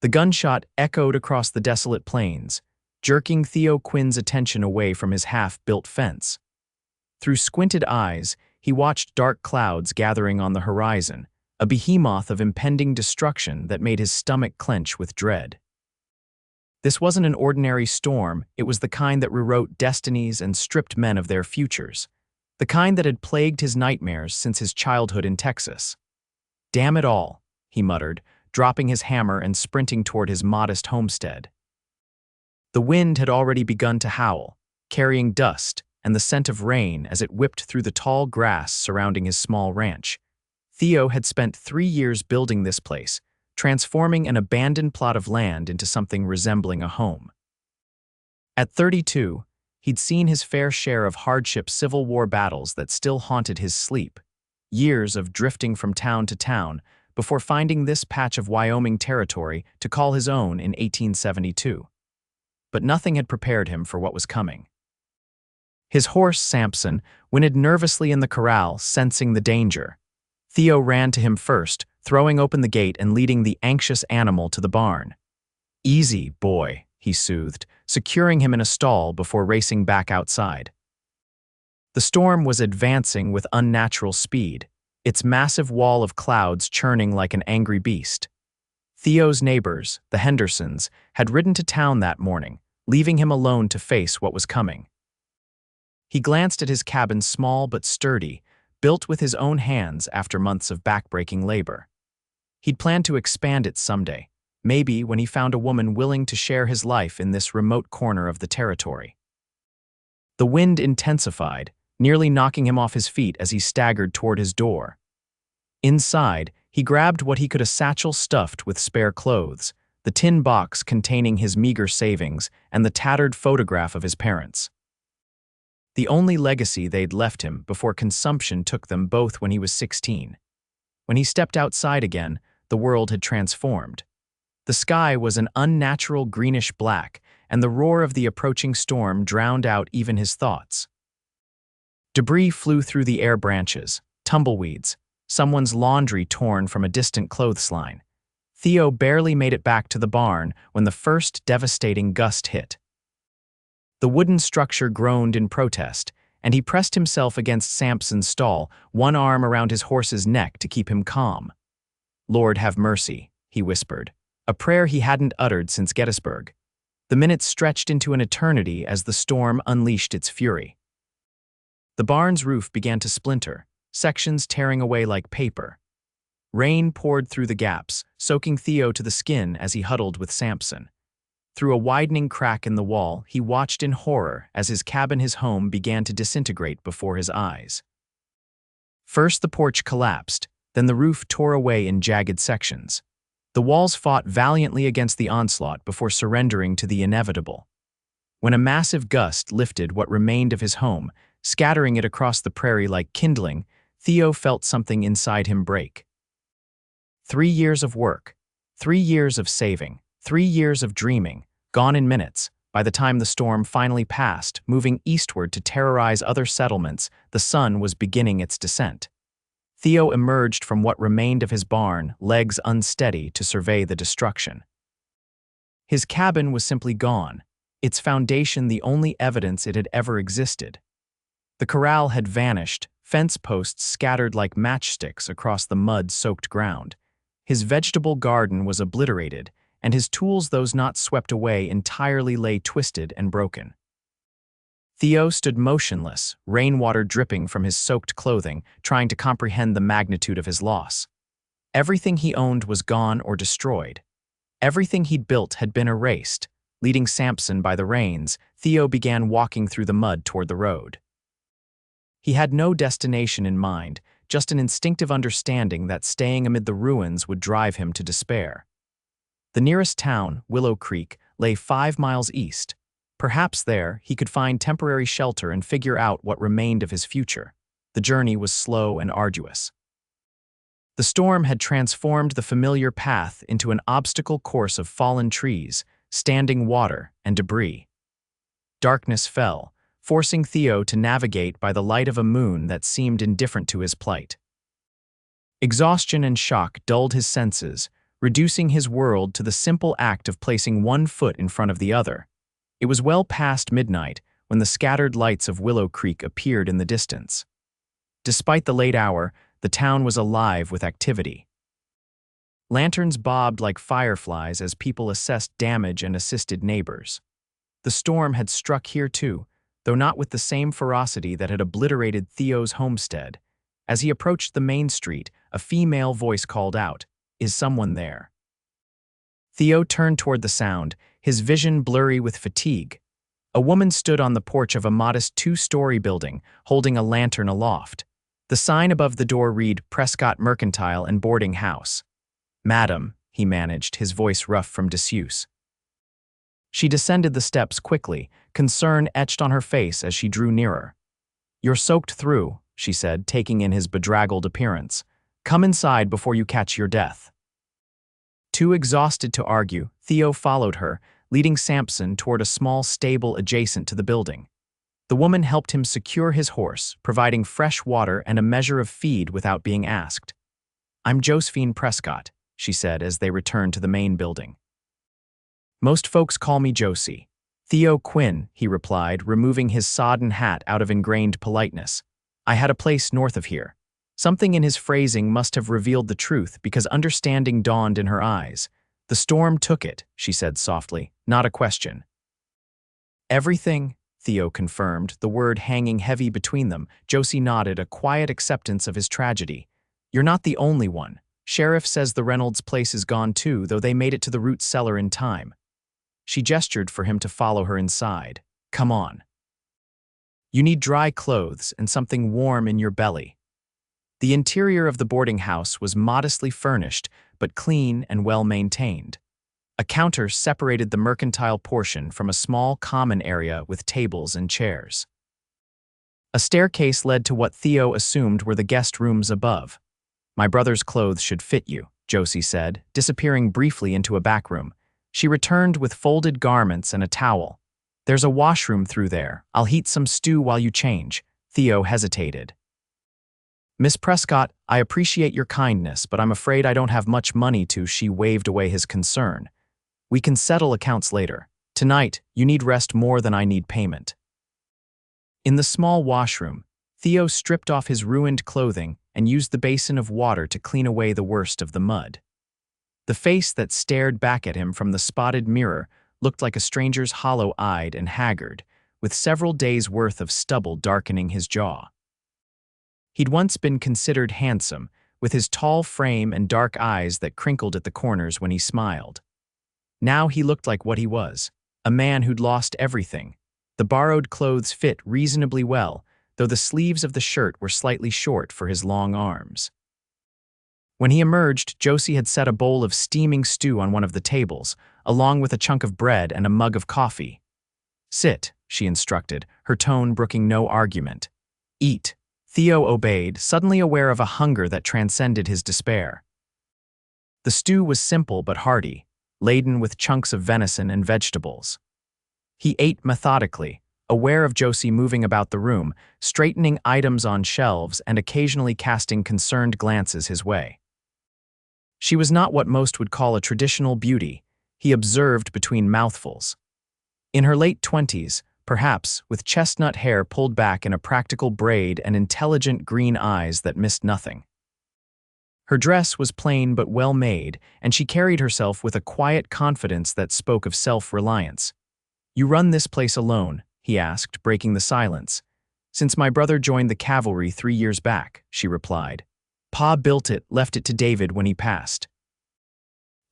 The gunshot echoed across the desolate plains, jerking Theo Quinn's attention away from his half-built fence. Through squinted eyes, he watched dark clouds gathering on the horizon, a behemoth of impending destruction that made his stomach clench with dread. This wasn't an ordinary storm, it was the kind that rewrote destinies and stripped men of their futures, the kind that had plagued his nightmares since his childhood in Texas. "Damn it all," he muttered, dropping his hammer and sprinting toward his modest homestead. The wind had already begun to howl, carrying dust and the scent of rain as it whipped through the tall grass surrounding his small ranch. Theo had spent 3 years building this place, transforming an abandoned plot of land into something resembling a home. At 32, he'd seen his fair share of hardship Civil War battles that still haunted his sleep, years of drifting from town to town before finding this patch of Wyoming territory to call his own in 1872. But nothing had prepared him for what was coming. His horse, Samson, whinnied nervously in the corral, sensing the danger. Theo ran to him first, throwing open the gate and leading the anxious animal to the barn. "Easy, boy," he soothed, securing him in a stall before racing back outside. The storm was advancing with unnatural speed, its massive wall of clouds churning like an angry beast. Theo's neighbors, the Hendersons, had ridden to town that morning, leaving him alone to face what was coming. He glanced at his cabin, small but sturdy, built with his own hands after months of backbreaking labor. He'd planned to expand it someday, maybe when he found a woman willing to share his life in this remote corner of the territory. The wind intensified, nearly knocking him off his feet as he staggered toward his door. Inside, he grabbed what he could, a satchel stuffed with spare clothes, the tin box containing his meager savings, and the tattered photograph of his parents. The only legacy they'd left him before consumption took them both when he was 16. When he stepped outside again, the world had transformed. The sky was an unnatural greenish black, and the roar of the approaching storm drowned out even his thoughts. Debris flew through the air, branches, tumbleweeds, someone's laundry torn from a distant clothesline. Theo barely made it back to the barn when the first devastating gust hit. The wooden structure groaned in protest, and he pressed himself against Samson's stall, one arm around his horse's neck to keep him calm. "Lord have mercy," he whispered, a prayer he hadn't uttered since Gettysburg. The minutes stretched into an eternity as the storm unleashed its fury. The barn's roof began to splinter, sections tearing away like paper. Rain poured through the gaps, soaking Theo to the skin as he huddled with Samson. Through a widening crack in the wall, he watched in horror as his cabin, his home, began to disintegrate before his eyes. First the porch collapsed, then the roof tore away in jagged sections. The walls fought valiantly against the onslaught before surrendering to the inevitable. When a massive gust lifted what remained of his home, scattering it across the prairie like kindling, Theo felt something inside him break. 3 years of work, 3 years of saving, 3 years of dreaming, gone in minutes. By the time the storm finally passed, moving eastward to terrorize other settlements, the sun was beginning its descent. Theo emerged from what remained of his barn, legs unsteady, to survey the destruction. His cabin was simply gone, its foundation the only evidence it had ever existed. The corral had vanished, fence posts scattered like matchsticks across the mud-soaked ground. His vegetable garden was obliterated, and his tools, those not swept away, entirely lay twisted and broken. Theo stood motionless, rainwater dripping from his soaked clothing, trying to comprehend the magnitude of his loss. Everything he owned was gone or destroyed. Everything he'd built had been erased. Leading Samson by the reins, Theo began walking through the mud toward the road. He had no destination in mind, just an instinctive understanding that staying amid the ruins would drive him to despair. The nearest town, Willow Creek, lay 5 miles east. Perhaps there he could find temporary shelter and figure out what remained of his future. The journey was slow and arduous. The storm had transformed the familiar path into an obstacle course of fallen trees, standing water, and debris. Darkness fell, forcing Theo to navigate by the light of a moon that seemed indifferent to his plight. Exhaustion and shock dulled his senses, reducing his world to the simple act of placing one foot in front of the other. It was well past midnight when the scattered lights of Willow Creek appeared in the distance. Despite the late hour, the town was alive with activity. Lanterns bobbed like fireflies as people assessed damage and assisted neighbors. The storm had struck here too, though not with the same ferocity that had obliterated Theo's homestead. As he approached the main street, a female voice called out, "Is someone there?" Theo turned toward the sound, his vision blurry with fatigue. A woman stood on the porch of a modest two-story building, holding a lantern aloft. The sign above the door read, "Prescott Mercantile and Boarding House." "Madam," he managed, his voice rough from disuse. She descended the steps quickly, concern etched on her face as she drew nearer. "You're soaked through," she said, taking in his bedraggled appearance. "Come inside before you catch your death." Too exhausted to argue, Theo followed her, leading Sampson toward a small stable adjacent to the building. The woman helped him secure his horse, providing fresh water and a measure of feed without being asked. "I'm Josephine Prescott," she said as they returned to the main building. "Most folks call me Josie." "Theo Quinn," he replied, removing his sodden hat out of ingrained politeness. "I had a place north of here." Something in his phrasing must have revealed the truth because understanding dawned in her eyes. "The storm took it," she said softly, "not a question." "Everything," Theo confirmed, the word hanging heavy between them. Josie nodded, a quiet acceptance of his tragedy. "You're not the only one. Sheriff says the Reynolds place is gone too, though they made it to the root cellar in time." She gestured for him to follow her inside. "Come on. You need dry clothes and something warm in your belly." The interior of the boarding house was modestly furnished, but clean and well-maintained. A counter separated the mercantile portion from a small common area with tables and chairs. A staircase led to what Theo assumed were the guest rooms above. "My brother's clothes should fit you," Josie said, disappearing briefly into a back room. She returned with folded garments and a towel. "There's a washroom through there. I'll heat some stew while you change." Theo hesitated. "Miss Prescott, I appreciate your kindness, but I'm afraid I don't have much money to." She waved away his concern. "We can settle accounts later. Tonight, you need rest more than I need payment." In the small washroom, Theo stripped off his ruined clothing and used the basin of water to clean away the worst of the mud. The face that stared back at him from the spotted mirror looked like a stranger's, hollow-eyed and haggard, with several days' worth of stubble darkening his jaw. He'd once been considered handsome, with his tall frame and dark eyes that crinkled at the corners when he smiled. Now he looked like what he was, a man who'd lost everything. The borrowed clothes fit reasonably well, though the sleeves of the shirt were slightly short for his long arms. When he emerged, Josie had set a bowl of steaming stew on one of the tables, along with a chunk of bread and a mug of coffee. "Sit," she instructed, her tone brooking no argument. "Eat." Theo obeyed, suddenly aware of a hunger that transcended his despair. The stew was simple but hearty, laden with chunks of venison and vegetables. He ate methodically, aware of Josie moving about the room, straightening items on shelves and occasionally casting concerned glances his way. She was not what most would call a traditional beauty, he observed between mouthfuls. In her late 20s, perhaps, with chestnut hair pulled back in a practical braid and intelligent green eyes that missed nothing. Her dress was plain but well-made, and she carried herself with a quiet confidence that spoke of self-reliance. "You run this place alone?" he asked, breaking the silence. "Since my brother joined the cavalry 3 years back," she replied. "Pa built it, left it to David when he passed."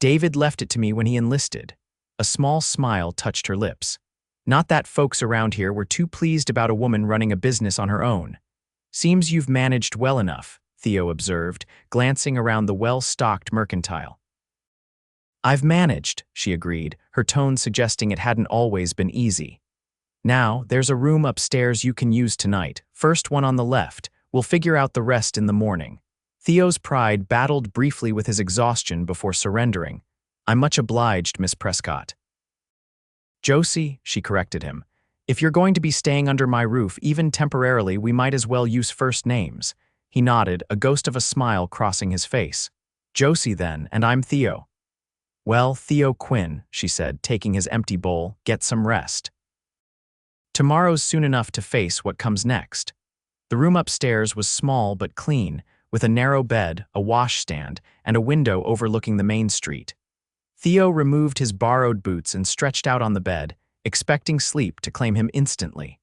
"David left it to me when he enlisted." A small smile touched her lips. "Not that folks around here were too pleased about a woman running a business on her own." "Seems you've managed well enough," Theo observed, glancing around the well-stocked mercantile. "I've managed," she agreed, her tone suggesting it hadn't always been easy. "Now, there's a room upstairs you can use tonight, first one on the left. We'll figure out the rest in the morning." Theo's pride battled briefly with his exhaustion before surrendering. "I'm much obliged, Miss Prescott." "Josie," she corrected him. "If you're going to be staying under my roof, even temporarily, we might as well use first names." He nodded, a ghost of a smile crossing his face. "Josie then, and I'm Theo." Well, Theo Quinn, she said, taking his empty bowl, get some rest. Tomorrow's soon enough to face what comes next. The room upstairs was small but clean, with a narrow bed, a washstand, and a window overlooking the main street. Theo removed his borrowed boots and stretched out on the bed, expecting sleep to claim him instantly.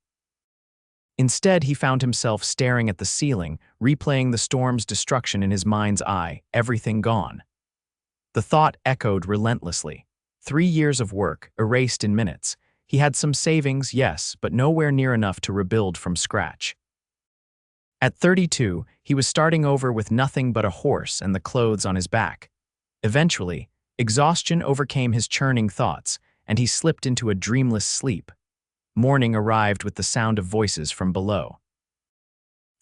Instead, he found himself staring at the ceiling, replaying the storm's destruction in his mind's eye, everything gone. The thought echoed relentlessly. 3 years of work, erased in minutes. He had some savings, yes, but nowhere near enough to rebuild from scratch. At 32, he was starting over with nothing but a horse and the clothes on his back. Eventually, exhaustion overcame his churning thoughts, and he slipped into a dreamless sleep. Morning arrived with the sound of voices from below.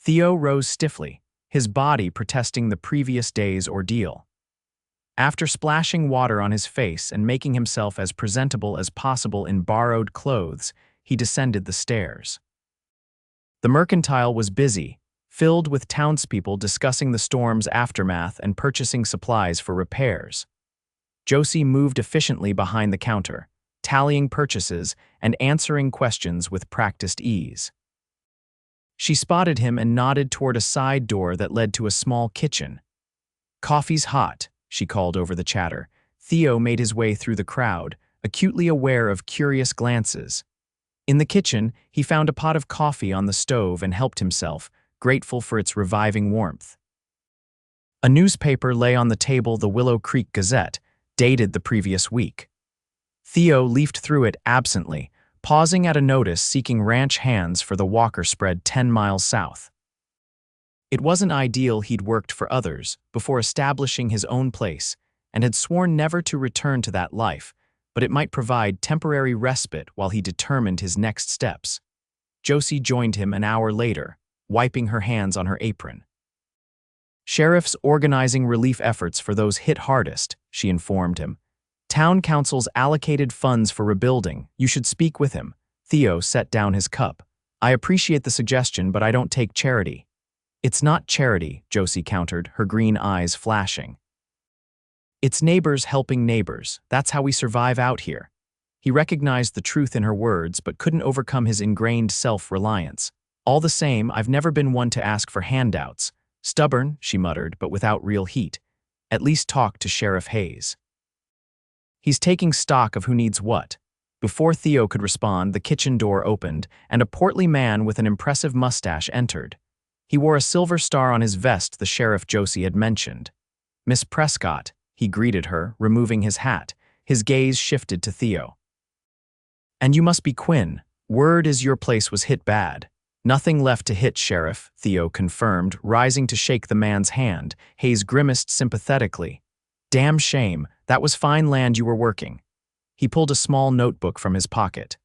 Theo rose stiffly, his body protesting the previous day's ordeal. After splashing water on his face and making himself as presentable as possible in borrowed clothes, he descended the stairs. The mercantile was busy, filled with townspeople discussing the storm's aftermath and purchasing supplies for repairs. Josie moved efficiently behind the counter, tallying purchases and answering questions with practiced ease. She spotted him and nodded toward a side door that led to a small kitchen. "Coffee's hot," she called over the chatter. Theo made his way through the crowd, acutely aware of curious glances. In the kitchen, he found a pot of coffee on the stove and helped himself, grateful for its reviving warmth. A newspaper lay on the table, the Willow Creek Gazette, dated the previous week. Theo leafed through it absently, pausing at a notice seeking ranch hands for the Walker spread 10 miles south. It wasn't ideal. He'd worked for others before establishing his own place and had sworn never to return to that life, but it might provide temporary respite while he determined his next steps. Josie joined him an hour later, wiping her hands on her apron. "Sheriff's organizing relief efforts for those hit hardest," she informed him. "Town council's allocated funds for rebuilding. You should speak with him." Theo set down his cup. "I appreciate the suggestion, but I don't take charity." "It's not charity," Josie countered, her green eyes flashing. "It's neighbors helping neighbors. That's how we survive out here." He recognized the truth in her words, but couldn't overcome his ingrained self-reliance. "All the same, I've never been one to ask for handouts." "Stubborn," she muttered, but without real heat. "At least talk to Sheriff Hayes. He's taking stock of who needs what." Before Theo could respond, the kitchen door opened, and a portly man with an impressive mustache entered. He wore a silver star on his vest the sheriff Josie had mentioned. "Miss Prescott," he greeted her, removing his hat. His gaze shifted to Theo. "And you must be Quinn. Word is your place was hit bad." "Nothing left to hit, Sheriff," Theo confirmed, rising to shake the man's hand. Hayes grimaced sympathetically. "Damn shame. That was fine land you were working." He pulled a small notebook from his pocket.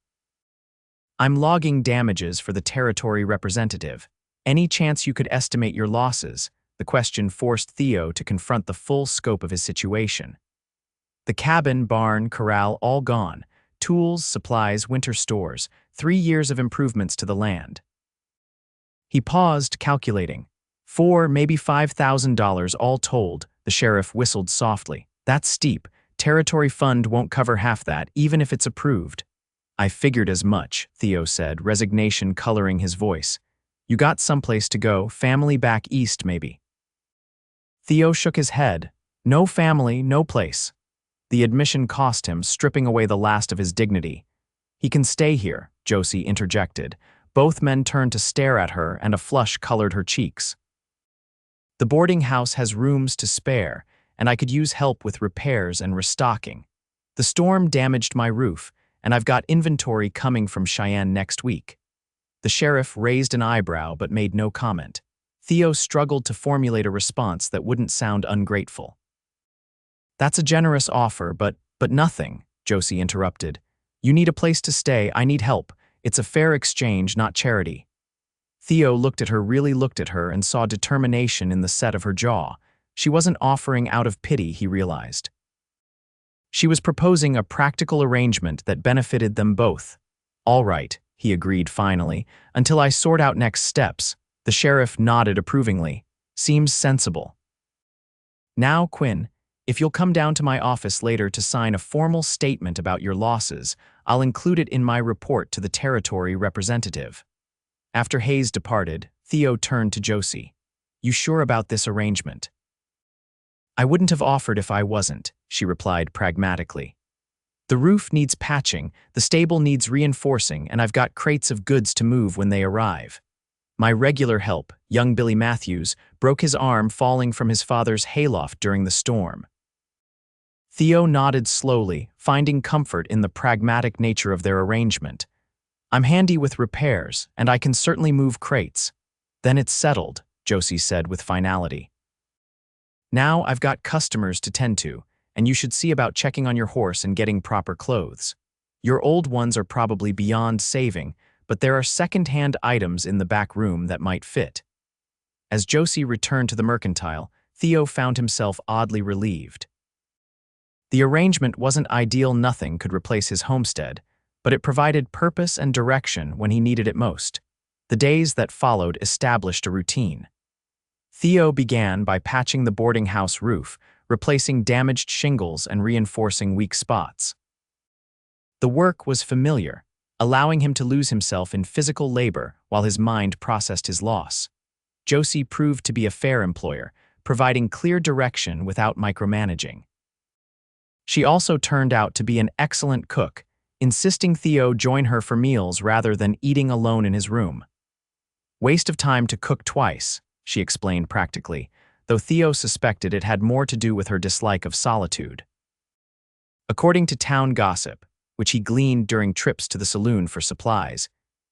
"I'm logging damages for the territory representative. Any chance you could estimate your losses?" The question forced Theo to confront the full scope of his situation. The cabin, barn, corral, all gone. Tools, supplies, winter stores. 3 years of improvements to the land. He paused, calculating. Maybe $5,000 all told, the sheriff whistled softly. "That's steep. Territory fund won't cover half that, even if it's approved." "I figured as much," Theo said, resignation coloring his voice. "You got someplace to go, family back east maybe." Theo shook his head. "No family, no place." The admission cost him, stripping away the last of his dignity. "He can stay here," Josie interjected. Both men turned to stare at her, and a flush colored her cheeks. "The boarding house has rooms to spare, and I could use help with repairs and restocking. The storm damaged my roof, and I've got inventory coming from Cheyenne next week." The sheriff raised an eyebrow but made no comment. Theo struggled to formulate a response that wouldn't sound ungrateful. "That's a generous offer, but nothing," Josie interrupted. "You need a place to stay, I need help. It's a fair exchange, not charity." Theo really looked at her, and saw determination in the set of her jaw. She wasn't offering out of pity, he realized. She was proposing a practical arrangement that benefited them both. "All right," he agreed finally, "until I sort out next steps." The sheriff nodded approvingly. "Seems sensible." "Now, Quinn, If you'll come down to my office later to sign a formal statement about your losses, I'll include it in my report to the territory representative." After Hayes departed, Theo turned to Josie. "You sure about this arrangement?" "I wouldn't have offered if I wasn't," she replied pragmatically. "The roof needs patching, the stable needs reinforcing, and I've got crates of goods to move when they arrive. My regular help, young Billy Matthews, broke his arm falling from his father's hayloft during the storm." Theo nodded slowly, finding comfort in the pragmatic nature of their arrangement. "I'm handy with repairs, and I can certainly move crates." "Then it's settled," Josie said with finality. "Now I've got customers to tend to, and you should see about checking on your horse and getting proper clothes. Your old ones are probably beyond saving, but there are second-hand items in the back room that might fit." As Josie returned to the mercantile, Theo found himself oddly relieved. The arrangement wasn't ideal. Nothing could replace his homestead, but it provided purpose and direction when he needed it most. The days that followed established a routine. Theo began by patching the boarding house roof, replacing damaged shingles and reinforcing weak spots. The work was familiar, allowing him to lose himself in physical labor while his mind processed his loss. Josie proved to be a fair employer, providing clear direction without micromanaging. She also turned out to be an excellent cook, insisting Theo join her for meals rather than eating alone in his room. "Waste of time to cook twice," she explained practically, though Theo suspected it had more to do with her dislike of solitude. According to town gossip, which he gleaned during trips to the saloon for supplies,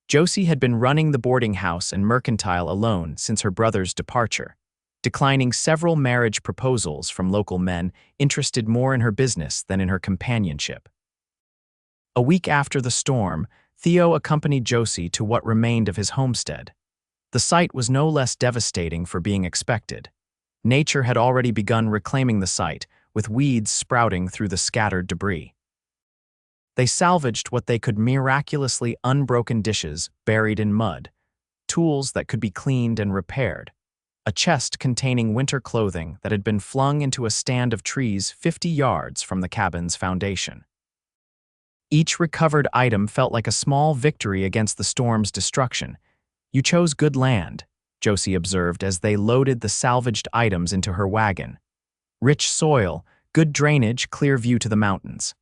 Josie had been running the boarding house and mercantile alone since her brother's departure, declining several marriage proposals from local men interested more in her business than in her companionship. A week after the storm, Theo accompanied Josie to what remained of his homestead. The sight was no less devastating for being expected. Nature had already begun reclaiming the site, with weeds sprouting through the scattered debris. They salvaged what they could miraculously unbroken dishes buried in mud, tools that could be cleaned and repaired, a chest containing winter clothing that had been flung into a stand of trees 50 yards from the cabin's foundation. Each recovered item felt like a small victory against the storm's destruction. "You chose good land," Josie observed as they loaded the salvaged items into her wagon. "Rich soil, good drainage, clear view to the mountains."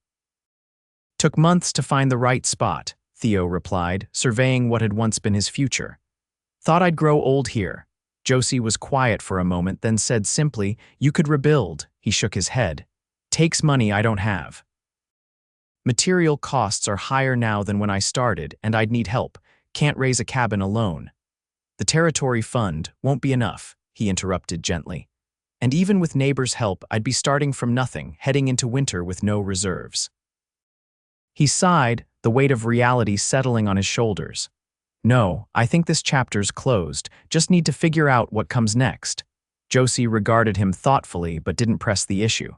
"Took months to find the right spot," Theo replied, surveying what had once been his future. "Thought I'd grow old here." Josie was quiet for a moment, then said simply, "You could rebuild." He shook his head. "Takes money I don't have. Material costs are higher now than when I started, and I'd need help. Can't raise a cabin alone." "The territory fund won't be enough," he interrupted gently. "And even with neighbors' help, I'd be starting from nothing, heading into winter with no reserves." He sighed, the weight of reality settling on his shoulders. "No, I think this chapter's closed. Just need to figure out what comes next." Josie regarded him thoughtfully but didn't press the issue.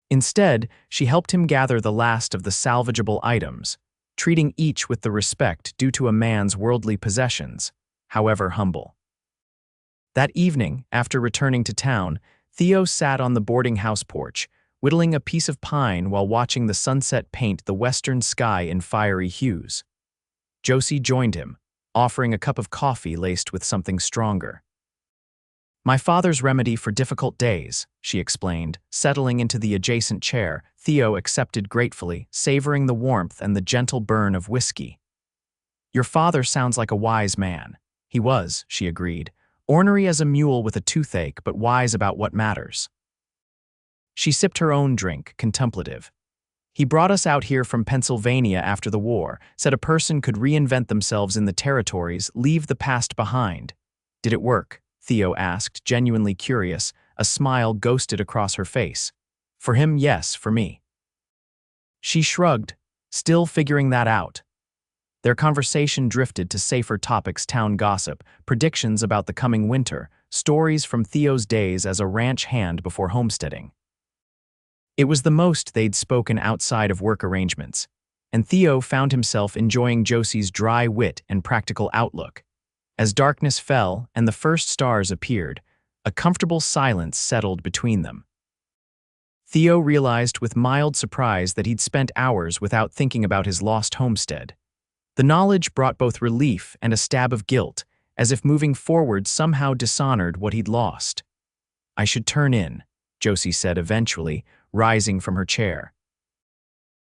Instead, she helped him gather the last of the salvageable items, treating each with the respect due to a man's worldly possessions, however humble. That evening, after returning to town, Theo sat on the boarding house porch, whittling a piece of pine while watching the sunset paint the western sky in fiery hues. Josie joined him, offering a cup of coffee laced with something stronger. "My father's remedy for difficult days," she explained, settling into the adjacent chair. Theo accepted gratefully, savoring the warmth and the gentle burn of whiskey. "Your father sounds like a wise man." "He was," she agreed, "ornery as a mule with a toothache, but wise about what matters." She sipped her own drink, contemplative. "He brought us out here from Pennsylvania after the war, said a person could reinvent themselves in the territories, leave the past behind." "Did it work?" Theo asked, genuinely curious. A smile ghosted across her face. "For him, yes, for me." She shrugged, still figuring that out. Their conversation drifted to safer topics: town gossip, predictions about the coming winter, stories from Theo's days as a ranch hand before homesteading. It was the most they'd spoken outside of work arrangements, and Theo found himself enjoying Josie's dry wit and practical outlook. As darkness fell and the first stars appeared, a comfortable silence settled between them. Theo realized with mild surprise that he'd spent hours without thinking about his lost homestead. The knowledge brought both relief and a stab of guilt, as if moving forward somehow dishonored what he'd lost. "I should turn in," Josie said eventually, rising from her chair.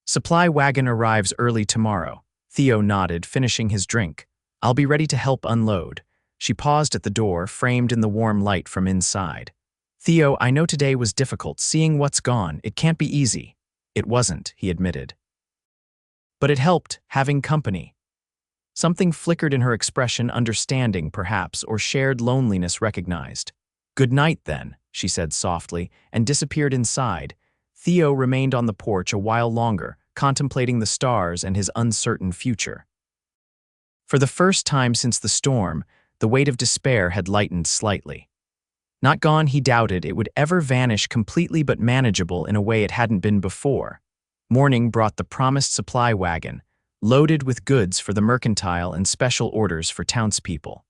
"Supply wagon arrives early tomorrow." Theo nodded, finishing his drink. "I'll be ready to help unload." She paused at the door, framed in the warm light from inside. "Theo, I know today was difficult, seeing what's gone. It can't be easy." "It wasn't," he admitted. "But it helped, having company." Something flickered in her expression, understanding, perhaps, or shared loneliness recognized. "Good night, then," she said softly, and disappeared inside. Theo remained on the porch a while longer, contemplating the stars and his uncertain future. For the first time since the storm, the weight of despair had lightened slightly. Not gone, he doubted, it would ever vanish completely, but manageable in a way it hadn't been before. Morning brought the promised supply wagon, loaded with goods for the mercantile and special orders for townspeople.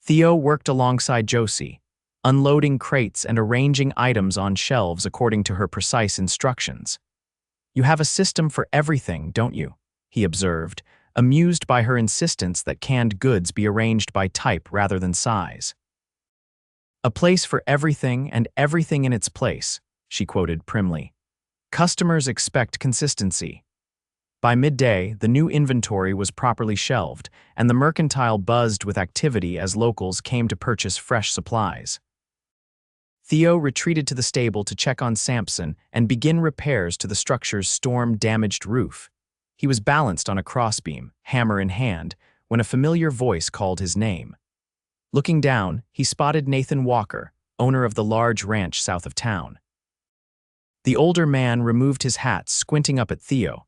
Theo worked alongside Josie, unloading crates and arranging items on shelves according to her precise instructions. "You have a system for everything, don't you?" he observed, amused by her insistence that canned goods be arranged by type rather than size. "A place for everything and everything in its place," she quoted primly. "Customers expect consistency." By midday, the new inventory was properly shelved, and the mercantile buzzed with activity as locals came to purchase fresh supplies. Theo retreated to the stable to check on Sampson and begin repairs to the structure's storm-damaged roof. He was balanced on a crossbeam, hammer in hand, when a familiar voice called his name. Looking down, he spotted Nathan Walker, owner of the large ranch south of town. The older man removed his hat, squinting up at Theo.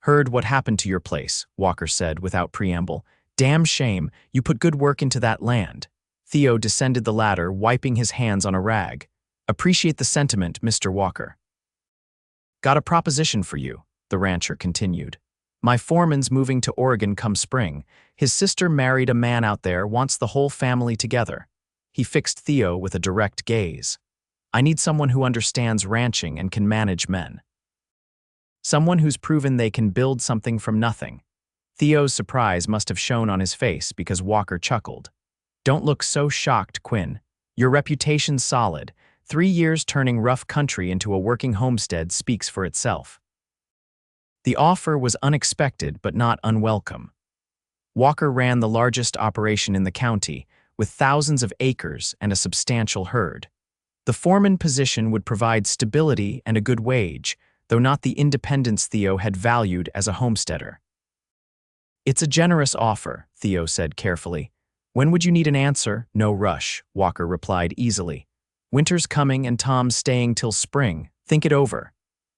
"Heard what happened to your place," Walker said without preamble. "Damn shame, you put good work into that land." Theo descended the ladder, wiping his hands on a rag. "Appreciate the sentiment, Mr. Walker." "Got a proposition for you," the rancher continued. "My foreman's moving to Oregon come spring. His sister married a man out there, wants the whole family together." He fixed Theo with a direct gaze. "I need someone who understands ranching and can manage men. Someone who's proven they can build something from nothing." Theo's surprise must have shown on his face because Walker chuckled. "Don't look so shocked, Quinn. Your reputation's solid. 3 years turning rough country into a working homestead speaks for itself." The offer was unexpected but not unwelcome. Walker ran the largest operation in the county, with thousands of acres and a substantial herd. The foreman position would provide stability and a good wage, though not the independence Theo had valued as a homesteader. "It's a generous offer," Theo said carefully. "When would you need an answer?" "No rush," Walker replied easily. "Winter's coming and Tom's staying till spring. Think it over."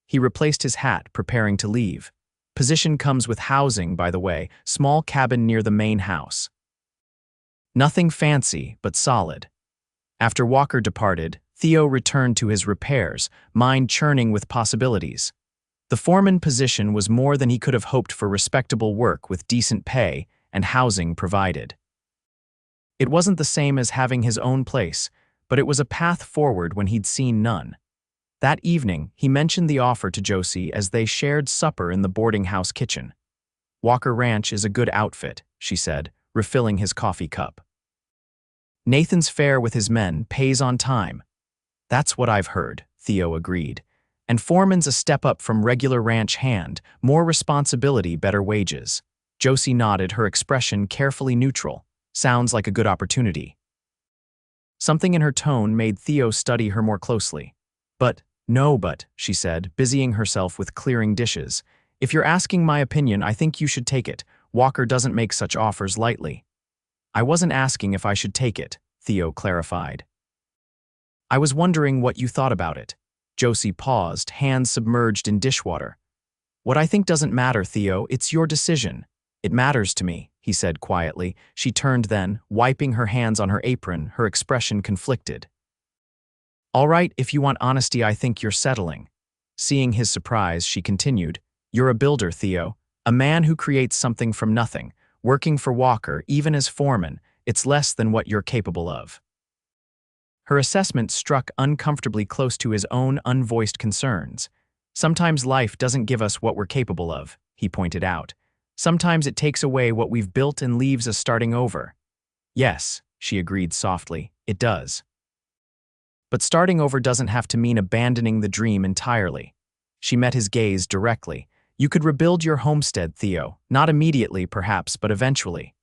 He replaced his hat, preparing to leave. "Position comes with housing, by the way, small cabin near the main house. Nothing fancy, but solid." After Walker departed, Theo returned to his repairs, mind churning with possibilities. The foreman position was more than he could have hoped for respectable work with decent pay and housing provided. It wasn't the same as having his own place, but it was a path forward when he'd seen none. That evening, he mentioned the offer to Josie as they shared supper in the boarding house kitchen. "Walker Ranch is a good outfit," she said, refilling his coffee cup. "Nathan's fair with his men, pays on time." "That's what I've heard," Theo agreed. "And foreman's a step up from regular ranch hand, more responsibility, better wages." Josie nodded, her expression carefully neutral. "Sounds like a good opportunity." Something in her tone made Theo study her more closely. No, but, she said, busying herself with clearing dishes. "If you're asking my opinion, I think you should take it. Walker doesn't make such offers lightly." "I wasn't asking if I should take it," Theo clarified. "I was wondering what you thought about it." Josie paused, hands submerged in dishwater. "What I think doesn't matter, Theo. It's your decision." "It matters to me," he said quietly. She turned then, wiping her hands on her apron, her expression conflicted. "All right, if you want honesty, I think you're settling." Seeing his surprise, she continued, "You're a builder, Theo. A man who creates something from nothing. Working for Walker, even as foreman, it's less than what you're capable of." Her assessment struck uncomfortably close to his own unvoiced concerns. Sometimes life doesn't give us what we're capable of, he pointed out. Sometimes it takes away what we've built and leaves us starting over. Yes, she agreed softly, it does. But starting over doesn't have to mean abandoning the dream entirely. She met his gaze directly. You could rebuild your homestead, Theo, not immediately perhaps, but eventually.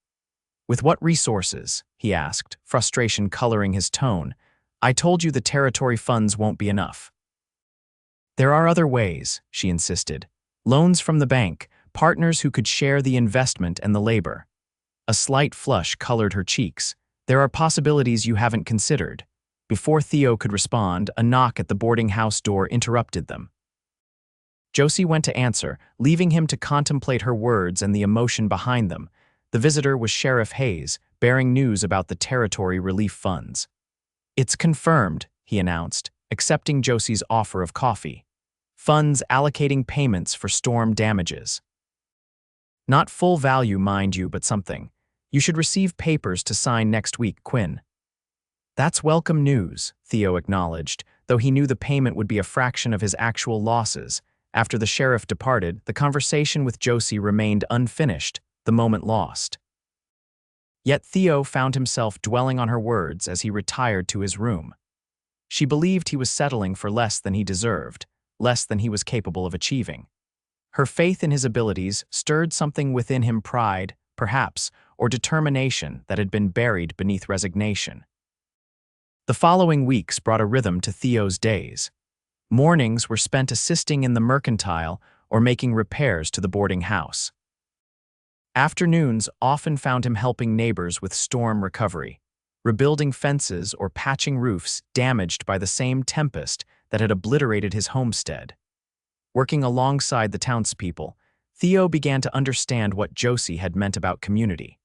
With what resources? He asked, frustration coloring his tone. I told you the territory funds won't be enough. There are other ways, she insisted. Loans from the bank, partners who could share the investment and the labor. A slight flush colored her cheeks. There are possibilities you haven't considered. Before Theo could respond, a knock at the boarding house door interrupted them. Josie went to answer, leaving him to contemplate her words and the emotion behind them. The visitor was Sheriff Hayes, bearing news about the territory relief funds. It's confirmed, he announced, accepting Josie's offer of coffee. Funds allocating payments for storm damages. Not full value, mind you, but something. You should receive papers to sign next week, Quinn. That's welcome news, Theo acknowledged, though he knew the payment would be a fraction of his actual losses. After the sheriff departed, the conversation with Josie remained unfinished, the moment lost. Yet Theo found himself dwelling on her words as he retired to his room. She believed he was settling for less than he deserved, less than he was capable of achieving. Her faith in his abilities stirred something within him, pride, perhaps, or determination that had been buried beneath resignation. The following weeks brought a rhythm to Theo's days. Mornings were spent assisting in the mercantile or making repairs to the boarding house. Afternoons often found him helping neighbors with storm recovery, rebuilding fences or patching roofs damaged by the same tempest that had obliterated his homestead. Working alongside the townspeople, Theo began to understand what Josie had meant about community.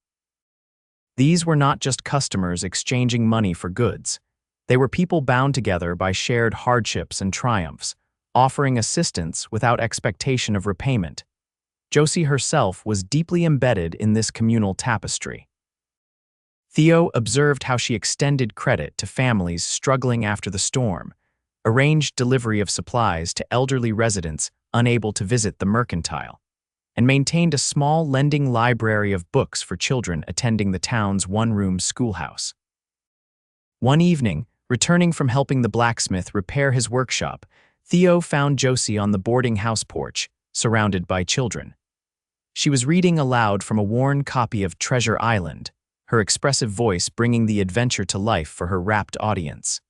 These were not just customers exchanging money for goods. They were people bound together by shared hardships and triumphs, offering assistance without expectation of repayment. Josie herself was deeply embedded in this communal tapestry. Theo observed how she extended credit to families struggling after the storm, arranged delivery of supplies to elderly residents unable to visit the mercantile, and maintained a small lending library of books for children attending the town's one-room schoolhouse. One evening, returning from helping the blacksmith repair his workshop, Theo found Josie on the boarding house porch, surrounded by children. She was reading aloud from a worn copy of Treasure Island, her expressive voice bringing the adventure to life for her rapt audience.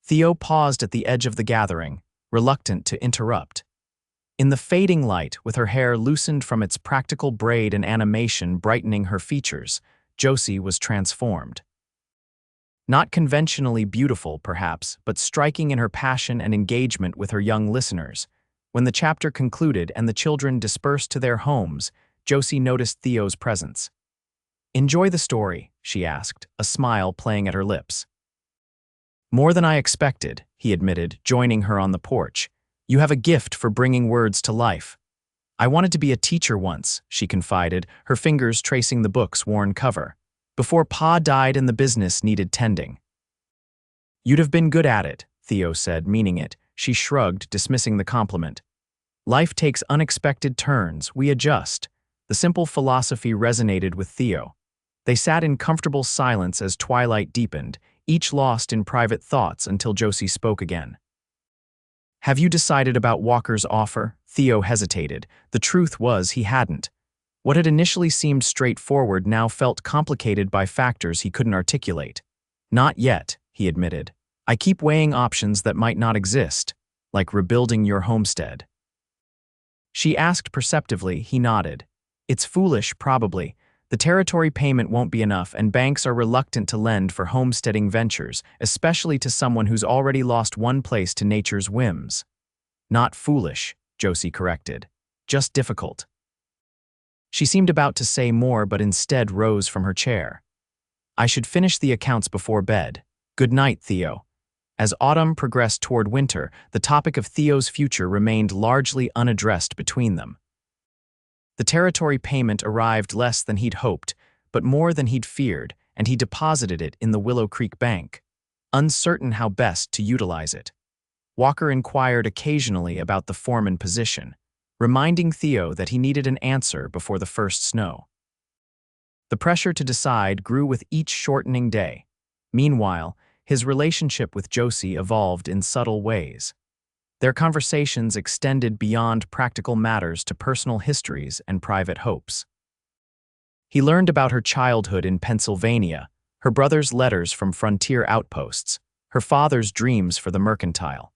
Theo paused at the edge of the gathering, reluctant to interrupt. In the fading light, with her hair loosened from its practical braid and animation brightening her features, Josie was transformed. Not conventionally beautiful, perhaps, but striking in her passion and engagement with her young listeners. When the chapter concluded and the children dispersed to their homes, Josie noticed Theo's presence. "Enjoy the story?" she asked, a smile playing at her lips. "More than I expected," he admitted, joining her on the porch. "You have a gift for bringing words to life." "I wanted to be a teacher once," she confided, her fingers tracing the book's worn cover. "Before Pa died and the business needed tending." "You'd have been good at it," Theo said, meaning it. She shrugged, dismissing the compliment. "Life takes unexpected turns, we adjust." The simple philosophy resonated with Theo. They sat in comfortable silence as twilight deepened, each lost in private thoughts until Josie spoke again. "Have you decided about Walker's offer?" Theo hesitated. The truth was he hadn't. What had initially seemed straightforward now felt complicated by factors he couldn't articulate. "Not yet," he admitted. "I keep weighing options that might not exist, like rebuilding your homestead." She asked perceptively. He nodded. "It's foolish, probably. The territory payment won't be enough, and banks are reluctant to lend for homesteading ventures, especially to someone who's already lost one place to nature's whims." "Not foolish," Josie corrected. "Just difficult." She seemed about to say more, but instead rose from her chair. "I should finish the accounts before bed. Good night, Theo." As autumn progressed toward winter, the topic of Theo's future remained largely unaddressed between them. The territory payment arrived less than he'd hoped, but more than he'd feared, and he deposited it in the Willow Creek bank. uncertain how best to utilize it. Walker inquired occasionally about the foreman position, reminding Theo that he needed an answer before the first snow. The pressure to decide grew with each shortening day. Meanwhile, his relationship with Josie evolved in subtle ways. Their conversations extended beyond practical matters to personal histories and private hopes. He learned about her childhood in Pennsylvania, her brother's letters from frontier outposts, her father's dreams for the mercantile.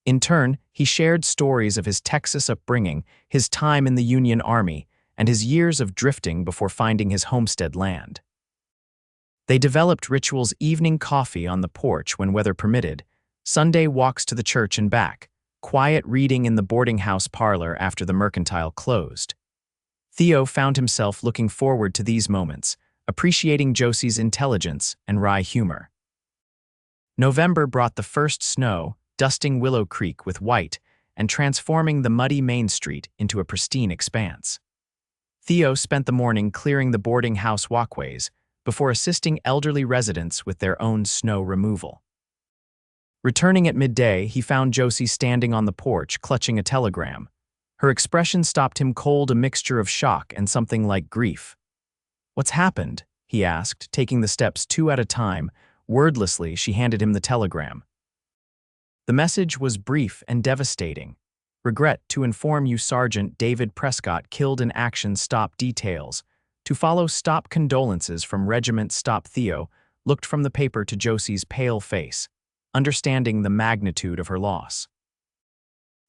In turn, he shared stories of his Texas upbringing, his time in the Union Army, and his years of drifting before finding his homestead land. They developed rituals: evening coffee on the porch when weather permitted, Sunday walks to the church and back, quiet reading in the boarding house parlor after the mercantile closed. Theo found himself looking forward to these moments, appreciating Josie's intelligence and wry humor. November brought the first snow, dusting Willow Creek with white and transforming the muddy Main Street into a pristine expanse. Theo spent the morning clearing the boarding house walkways before assisting elderly residents with their own snow removal. Returning at midday, he found Josie standing on the porch, clutching a telegram. Her expression stopped him cold, a mixture of shock and something like grief. "What's happened?" he asked, taking the steps two at a time. Wordlessly, she handed him the telegram. The message was brief and devastating. "Regret to inform you Sergeant David Prescott killed in action. Stop details. To follow. Stop condolences from Regiment Stop." Theo looked from the paper to Josie's pale face, understanding the magnitude of her loss.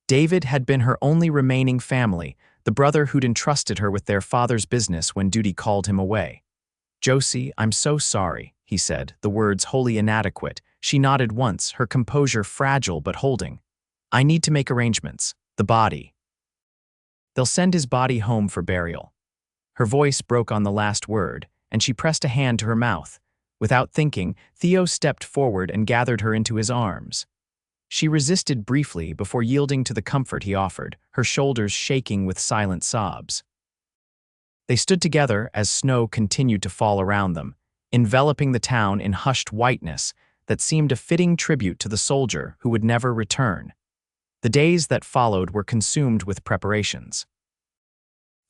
David had been her only remaining family, the brother who'd entrusted her with their father's business when duty called him away. "Josie, I'm so sorry," he said, the words wholly inadequate. She nodded once, her composure fragile but holding. "I need to make arrangements. The body. They'll send his body home for burial." Her voice broke on the last word, and she pressed a hand to her mouth. Without thinking, Theo stepped forward and gathered her into his arms. She resisted briefly before yielding to the comfort he offered, her shoulders shaking with silent sobs. They stood together as snow continued to fall around them, enveloping the town in hushed whiteness that seemed a fitting tribute to the soldier who would never return. The days that followed were consumed with preparations.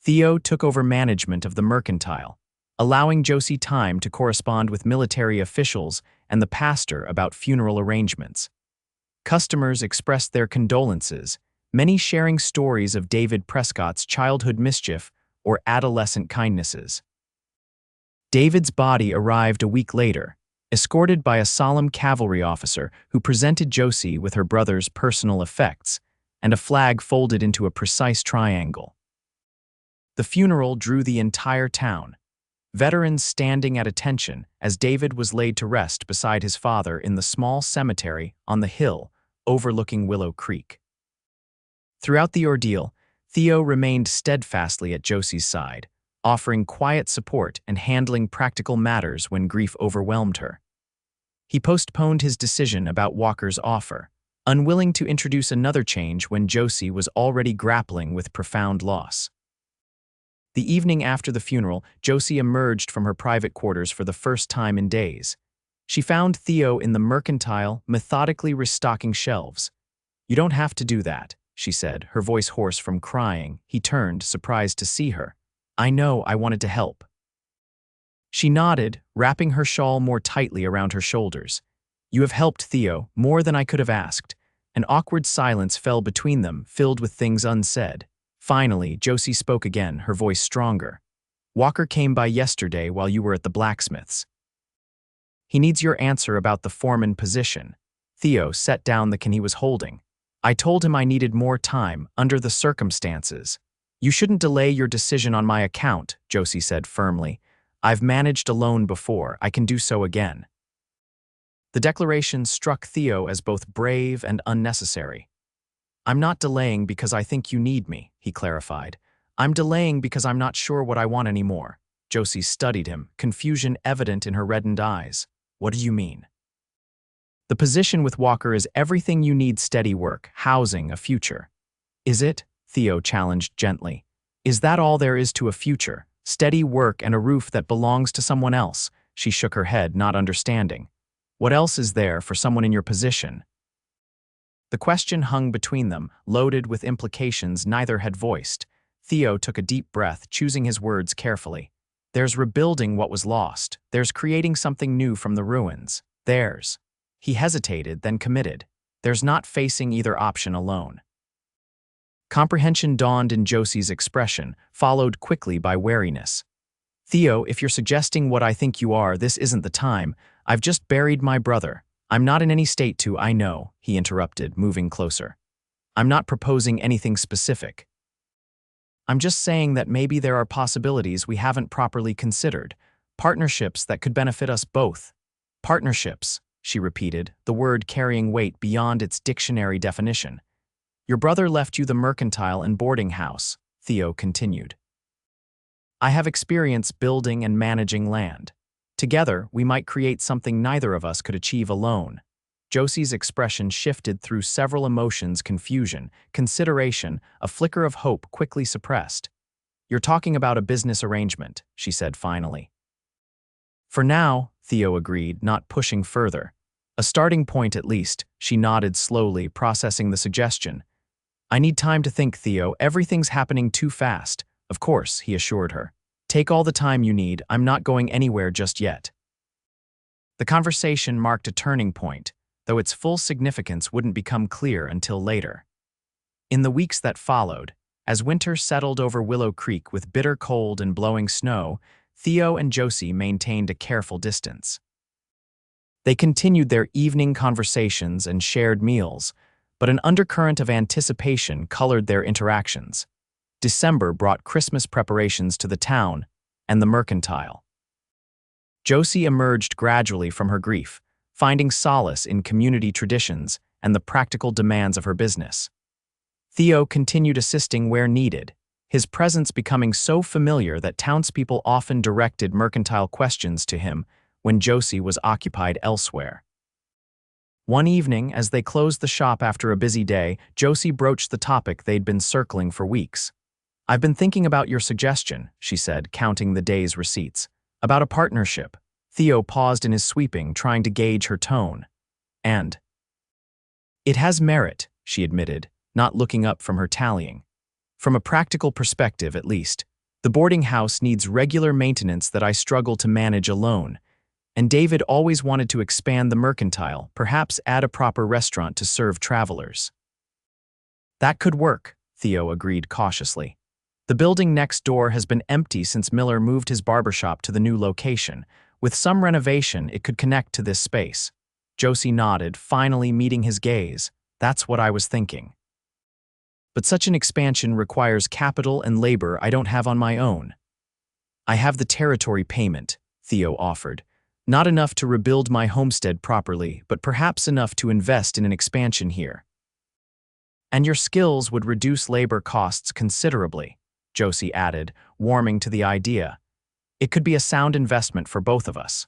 Theo took over management of the mercantile, allowing Josie time to correspond with military officials and the pastor about funeral arrangements. Customers expressed their condolences, many sharing stories of David Prescott's childhood mischief or adolescent kindnesses. David's body arrived a week later, escorted by a solemn cavalry officer who presented Josie with her brother's personal effects and a flag folded into a precise triangle. The funeral drew the entire town, veterans standing at attention as David was laid to rest beside his father in the small cemetery on the hill overlooking Willow Creek. Throughout the ordeal, Theo remained steadfastly at Josie's side, offering quiet support and handling practical matters when grief overwhelmed her. He postponed his decision about Walker's offer, unwilling to introduce another change when Josie was already grappling with profound loss. The evening after the funeral, Josie emerged from her private quarters for the first time in days. She found Theo in the mercantile, methodically restocking shelves. "You don't have to do that," she said, her voice hoarse from crying. He turned, surprised to see her. "I know, I wanted to help." She nodded, wrapping her shawl more tightly around her shoulders. "You have helped, Theo, more than I could have asked." An awkward silence fell between them, filled with things unsaid. Finally, Josie spoke again, her voice stronger. "Walker came by yesterday while you were at the blacksmith's. He needs your answer about the foreman position." Theo set down the can he was holding. "I told him I needed more time, under the circumstances." "You shouldn't delay your decision on my account," Josie said firmly. "I've managed alone before, I can do so again." The declaration struck Theo as both brave and unnecessary. "I'm not delaying because I think you need me," he clarified. "I'm delaying because I'm not sure what I want anymore." Josie studied him, confusion evident in her reddened eyes. "What do you mean?" "The position with Walker is everything you need: steady work, housing, a future." "Is it?" Theo challenged gently. "Is that all there is to a future? Steady work and a roof that belongs to someone else?" She shook her head, not understanding. What else is there for someone in your position? The question hung between them, loaded with implications neither had voiced. Theo took a deep breath, choosing his words carefully. There's rebuilding what was lost. There's creating something new from the ruins. There's. He hesitated, then committed. There's not facing either option alone. Comprehension dawned in Josie's expression, followed quickly by wariness. Theo, if you're suggesting what I think you are, this isn't the time. I've just buried my brother. I'm not in any state to, I know, he interrupted, moving closer. I'm not proposing anything specific. I'm just saying that maybe there are possibilities we haven't properly considered, partnerships that could benefit us both. Partnerships, she repeated, the word carrying weight beyond its dictionary definition. Your brother left you the mercantile and boarding house, Theo continued. I have experience building and managing land. Together, we might create something neither of us could achieve alone. Josie's expression shifted through several emotions: confusion, consideration, a flicker of hope quickly suppressed. You're talking about a business arrangement, she said finally. For now, Theo agreed, not pushing further. A starting point at least, she nodded slowly, processing the suggestion. I need time to think, Theo. Everything's happening too fast. Of course, he assured her. Take all the time you need. I'm not going anywhere just yet. The conversation marked a turning point, though its full significance wouldn't become clear until later. In the weeks that followed, as winter settled over Willow Creek with bitter cold and blowing snow, Theo and Josie maintained a careful distance. They continued their evening conversations and shared meals, but an undercurrent of anticipation colored their interactions. December brought Christmas preparations to the town and the mercantile. Josie emerged gradually from her grief, finding solace in community traditions and the practical demands of her business. Theo continued assisting where needed, his presence becoming so familiar that townspeople often directed mercantile questions to him when Josie was occupied elsewhere. One evening, as they closed the shop after a busy day, Josie broached the topic they'd been circling for weeks. I've been thinking about your suggestion, she said, counting the day's receipts. About a partnership. Theo paused in his sweeping, trying to gauge her tone. And it has merit, she admitted, not looking up from her tallying. From a practical perspective, at least, the boarding house needs regular maintenance that I struggle to manage alone. And David always wanted to expand the mercantile, perhaps add a proper restaurant to serve travelers. That could work, Theo agreed cautiously. The building next door has been empty since Miller moved his barbershop to the new location. With some renovation, it could connect to this space. Josie nodded, finally meeting his gaze. That's what I was thinking. But such an expansion requires capital and labor I don't have on my own. I have the territory payment, Theo offered. Not enough to rebuild my homestead properly, but perhaps enough to invest in an expansion here. And your skills would reduce labor costs considerably, Josie added, warming to the idea. It could be a sound investment for both of us.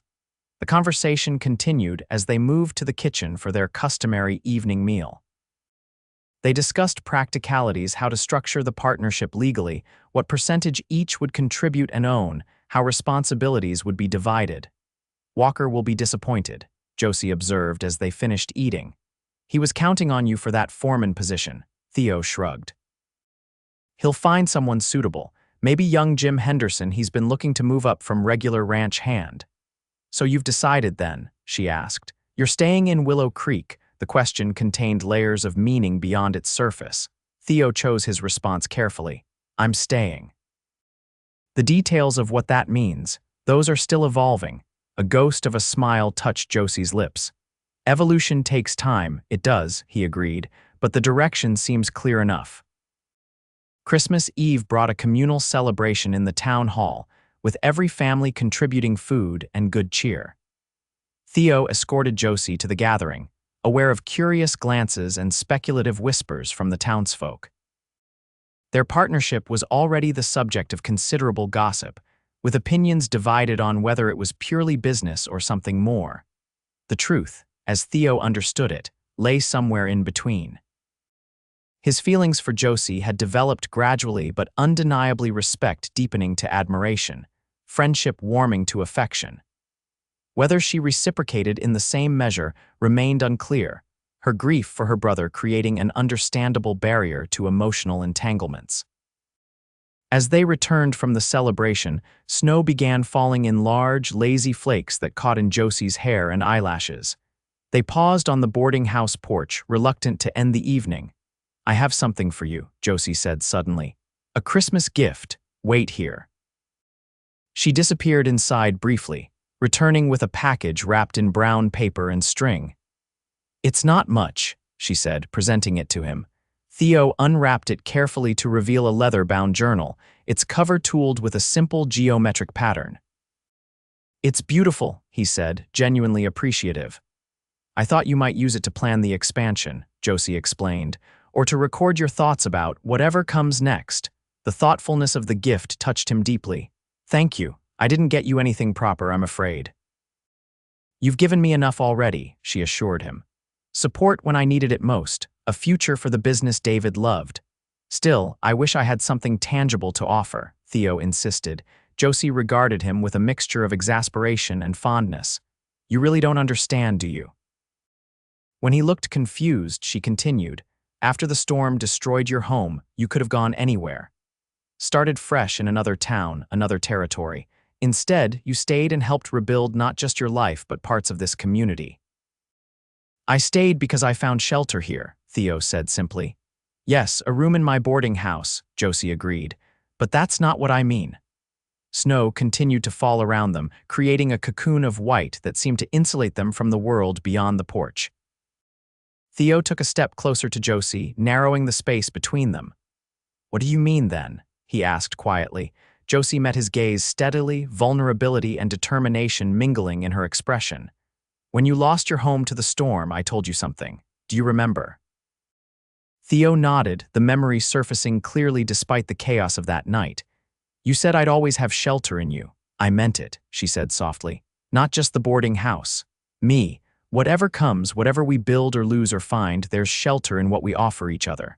The conversation continued as they moved to the kitchen for their customary evening meal. They discussed practicalities, how to structure the partnership legally, what percentage each would contribute and own, how responsibilities would be divided. Walker will be disappointed, Josie observed as they finished eating. He was counting on you for that foreman position, Theo shrugged. He'll find someone suitable, maybe young Jim Henderson. He's been looking to move up from regular ranch hand. So you've decided then, she asked. You're staying in Willow Creek. The question contained layers of meaning beyond its surface. Theo chose his response carefully. I'm staying. The details of what that means, those are still evolving. A ghost of a smile touched Josie's lips. Evolution takes time, it does, he agreed, but the direction seems clear enough. Christmas Eve brought a communal celebration in the town hall, with every family contributing food and good cheer. Theo escorted Josie to the gathering, aware of curious glances and speculative whispers from the townsfolk. Their partnership was already the subject of considerable gossip, with opinions divided on whether it was purely business or something more. The truth, as Theo understood it, lay somewhere in between. His feelings for Josie had developed gradually, but undeniably respect deepening to admiration, friendship warming to affection. Whether she reciprocated in the same measure remained unclear, her grief for her brother creating an understandable barrier to emotional entanglements. As they returned from the celebration, snow began falling in large, lazy flakes that caught in Josie's hair and eyelashes. They paused on the boarding house porch, reluctant to end the evening. "I have something for you," Josie said suddenly. "A Christmas gift. Wait here." She disappeared inside briefly, returning with a package wrapped in brown paper and string. "It's not much," she said, presenting it to him. Theo unwrapped it carefully to reveal a leather-bound journal, its cover tooled with a simple geometric pattern. "It's beautiful," he said, genuinely appreciative. "I thought you might use it to plan the expansion," Josie explained, "or to record your thoughts about whatever comes next." The thoughtfulness of the gift touched him deeply. "Thank you. I didn't get you anything proper, I'm afraid." "You've given me enough already," she assured him. "Support when I needed it most, a future for the business David loved. Still, I wish I had something tangible to offer," Theo insisted. Josie regarded him with a mixture of exasperation and fondness. "You really don't understand, do you?" When he looked confused, she continued, "After the storm destroyed your home, you could have gone anywhere. Started fresh in another town, another territory. Instead, you stayed and helped rebuild not just your life but parts of this community." "I stayed because I found shelter here," Theo said simply. "Yes, a room in my boarding house," Josie agreed. "But that's not what I mean." Snow continued to fall around them, creating a cocoon of white that seemed to insulate them from the world beyond the porch. Theo took a step closer to Josie, narrowing the space between them. "What do you mean, then?" he asked quietly. Josie met his gaze steadily, vulnerability and determination mingling in her expression. "When you lost your home to the storm, I told you something. Do you remember?" Theo nodded, the memory surfacing clearly despite the chaos of that night. "You said I'd always have shelter in you." "I meant it," she said softly. "Not just the boarding house. Me. Whatever comes, whatever we build or lose or find, there's shelter in what we offer each other."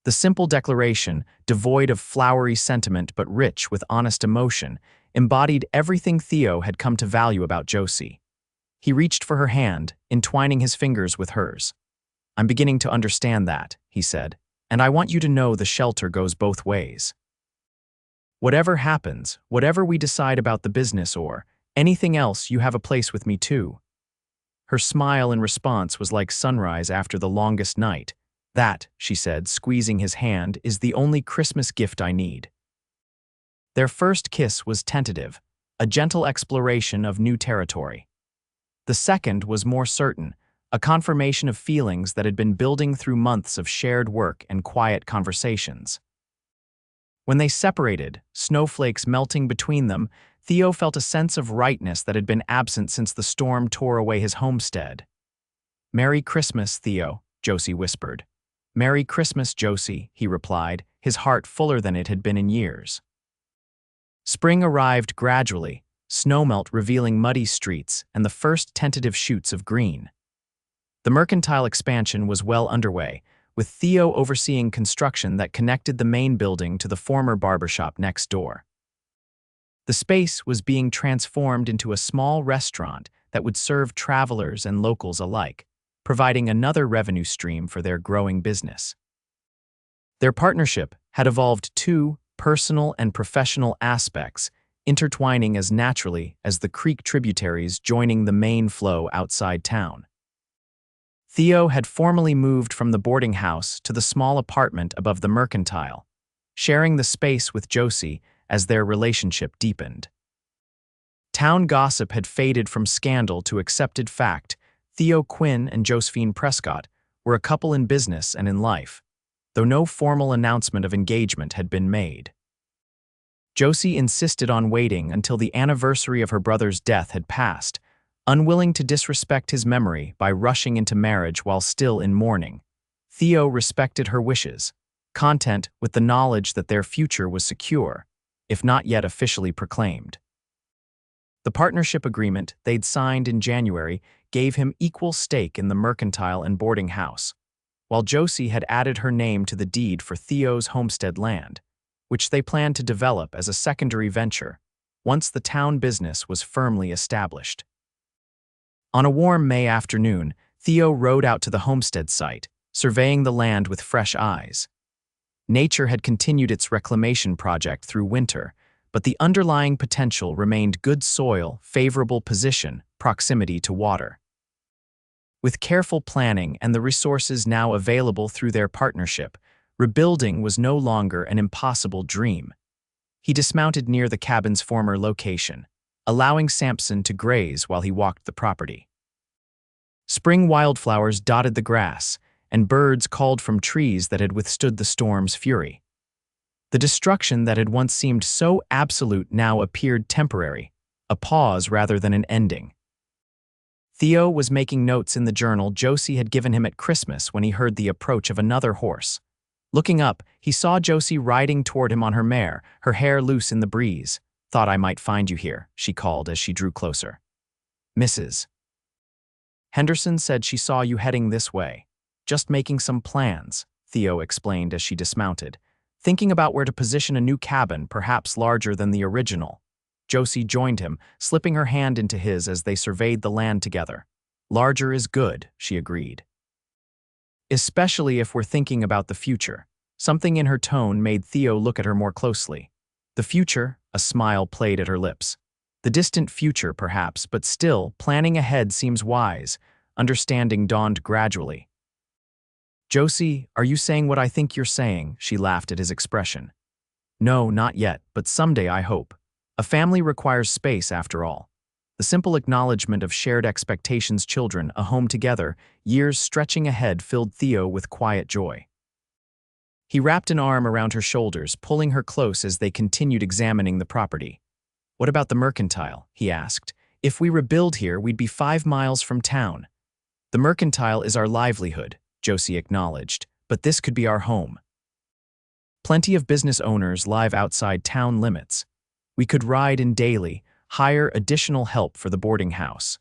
The simple declaration, devoid of flowery sentiment but rich with honest emotion, embodied everything Theo had come to value about Josie. He reached for her hand, entwining his fingers with hers. "I'm beginning to understand that," he said, "and I want you to know the shelter goes both ways. Whatever happens, whatever we decide about the business or anything else, you have a place with me too." Her smile in response was like sunrise after the longest night. "That," she said, squeezing his hand, "is the only Christmas gift I need." Their first kiss was tentative, a gentle exploration of new territory. The second was more certain, a confirmation of feelings that had been building through months of shared work and quiet conversations. When they separated, snowflakes melting between them, Theo felt a sense of rightness that had been absent since the storm tore away his homestead. "Merry Christmas, Theo," Josie whispered. "Merry Christmas, Josie," he replied, his heart fuller than it had been in years. Spring arrived gradually, snowmelt revealing muddy streets and the first tentative shoots of green. The mercantile expansion was well underway, with Theo overseeing construction that connected the main building to the former barbershop next door. The space was being transformed into a small restaurant that would serve travelers and locals alike, providing another revenue stream for their growing business. Their partnership had evolved two personal and professional aspects, intertwining as naturally as the creek tributaries joining the main flow outside town. Theo had formally moved from the boarding house to the small apartment above the mercantile, sharing the space with Josie as their relationship deepened. Town gossip had faded from scandal to accepted fact. Theo Quinn and Josephine Prescott were a couple in business and in life, though no formal announcement of engagement had been made. Josie insisted on waiting until the anniversary of her brother's death had passed, unwilling to disrespect his memory by rushing into marriage while still in mourning. Theo respected her wishes, content with the knowledge that their future was secure, if not yet officially proclaimed. The partnership agreement they'd signed in January gave him equal stake in the mercantile and boarding house, while Josie had added her name to the deed for Theo's homestead land, which they planned to develop as a secondary venture. once the town business was firmly established. On a warm May afternoon, Theo rode out to the homestead site, surveying the land with fresh eyes. Nature had continued its reclamation project through winter, but the underlying potential remained good soil, favorable position, proximity to water. With careful planning and the resources now available through their partnership, rebuilding was no longer an impossible dream. He dismounted near the cabin's former location, allowing Sampson to graze while he walked the property. Spring wildflowers dotted the grass, and birds called from trees that had withstood the storm's fury. The destruction that had once seemed so absolute now appeared temporary, a pause rather than an ending. Theo was making notes in the journal Josie had given him at Christmas when he heard the approach of another horse. Looking up, he saw Josie riding toward him on her mare, her hair loose in the breeze. "Thought I might find you here," she called as she drew closer. "Mrs. Henderson said she saw you heading this way. Just making some plans," Theo explained as she dismounted. "Thinking about where to position a new cabin, perhaps larger than the original." Josie joined him, slipping her hand into his as they surveyed the land together. "Larger is good," she agreed. "Especially if we're thinking about the future." Something in her tone made Theo look at her more closely. "The future?" A smile played at her lips. "The distant future, perhaps, but still, planning ahead seems wise." Understanding dawned gradually. "Josie, are you saying what I think you're saying?" She laughed at his expression. "No, not yet, but someday I hope. A family requires space, after all." The simple acknowledgement of shared expectations, children, a home together, years stretching ahead, filled Theo with quiet joy. He wrapped an arm around her shoulders, pulling her close as they continued examining the property. "What about the mercantile?" he asked. "If we rebuild here, we'd be 5 miles from town." "The mercantile is our livelihood," Josie acknowledged, "but this could be our home. Plenty of business owners live outside town limits. We could ride in daily, hire additional help for the boarding house."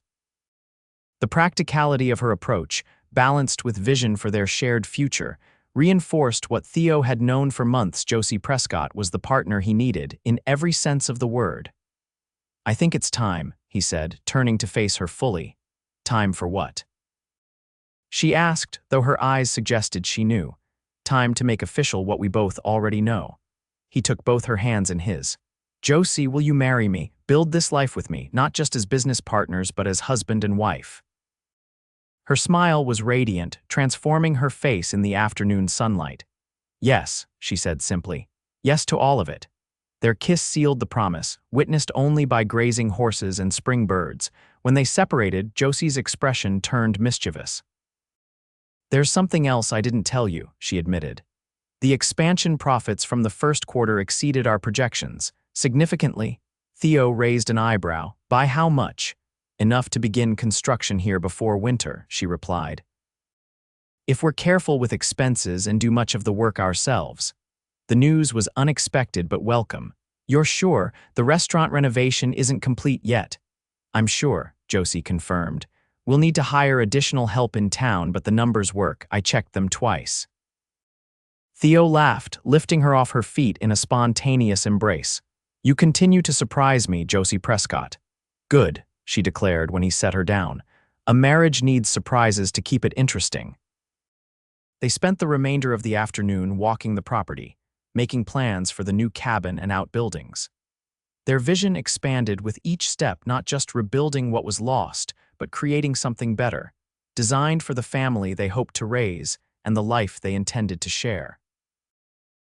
The practicality of her approach, balanced with vision for their shared future, reinforced what Theo had known for months. Josie Prescott was the partner he needed, in every sense of the word. "I think it's time," he said, turning to face her fully. "Time for what?" she asked, though her eyes suggested she knew. "Time to make official what we both already know." He took both her hands in his. "Josie, will you marry me, build this life with me, not just as business partners but as husband and wife?" Her smile was radiant, transforming her face in the afternoon sunlight. "Yes," she said simply. "Yes to all of it." Their kiss sealed the promise, witnessed only by grazing horses and spring birds. When they separated, Josie's expression turned mischievous. "There's something else I didn't tell you," she admitted. "The expansion profits from the first quarter exceeded our projections. Significantly." Theo raised an eyebrow. "By how much?" "Enough to begin construction here before winter," she replied. "If we're careful with expenses and do much of the work ourselves." The news was unexpected but welcome. "You're sure the restaurant renovation isn't complete yet?" "I'm sure," Josie confirmed. "We'll need to hire additional help in town, but the numbers work. I checked them twice." Theo laughed, lifting her off her feet in a spontaneous embrace. "You continue to surprise me, Josie Prescott." "Good," she declared when he set her down. "A marriage needs surprises to keep it interesting." They spent the remainder of the afternoon walking the property, making plans for the new cabin and outbuildings. Their vision expanded with each step, not just rebuilding what was lost, but creating something better, designed for the family they hoped to raise and the life they intended to share.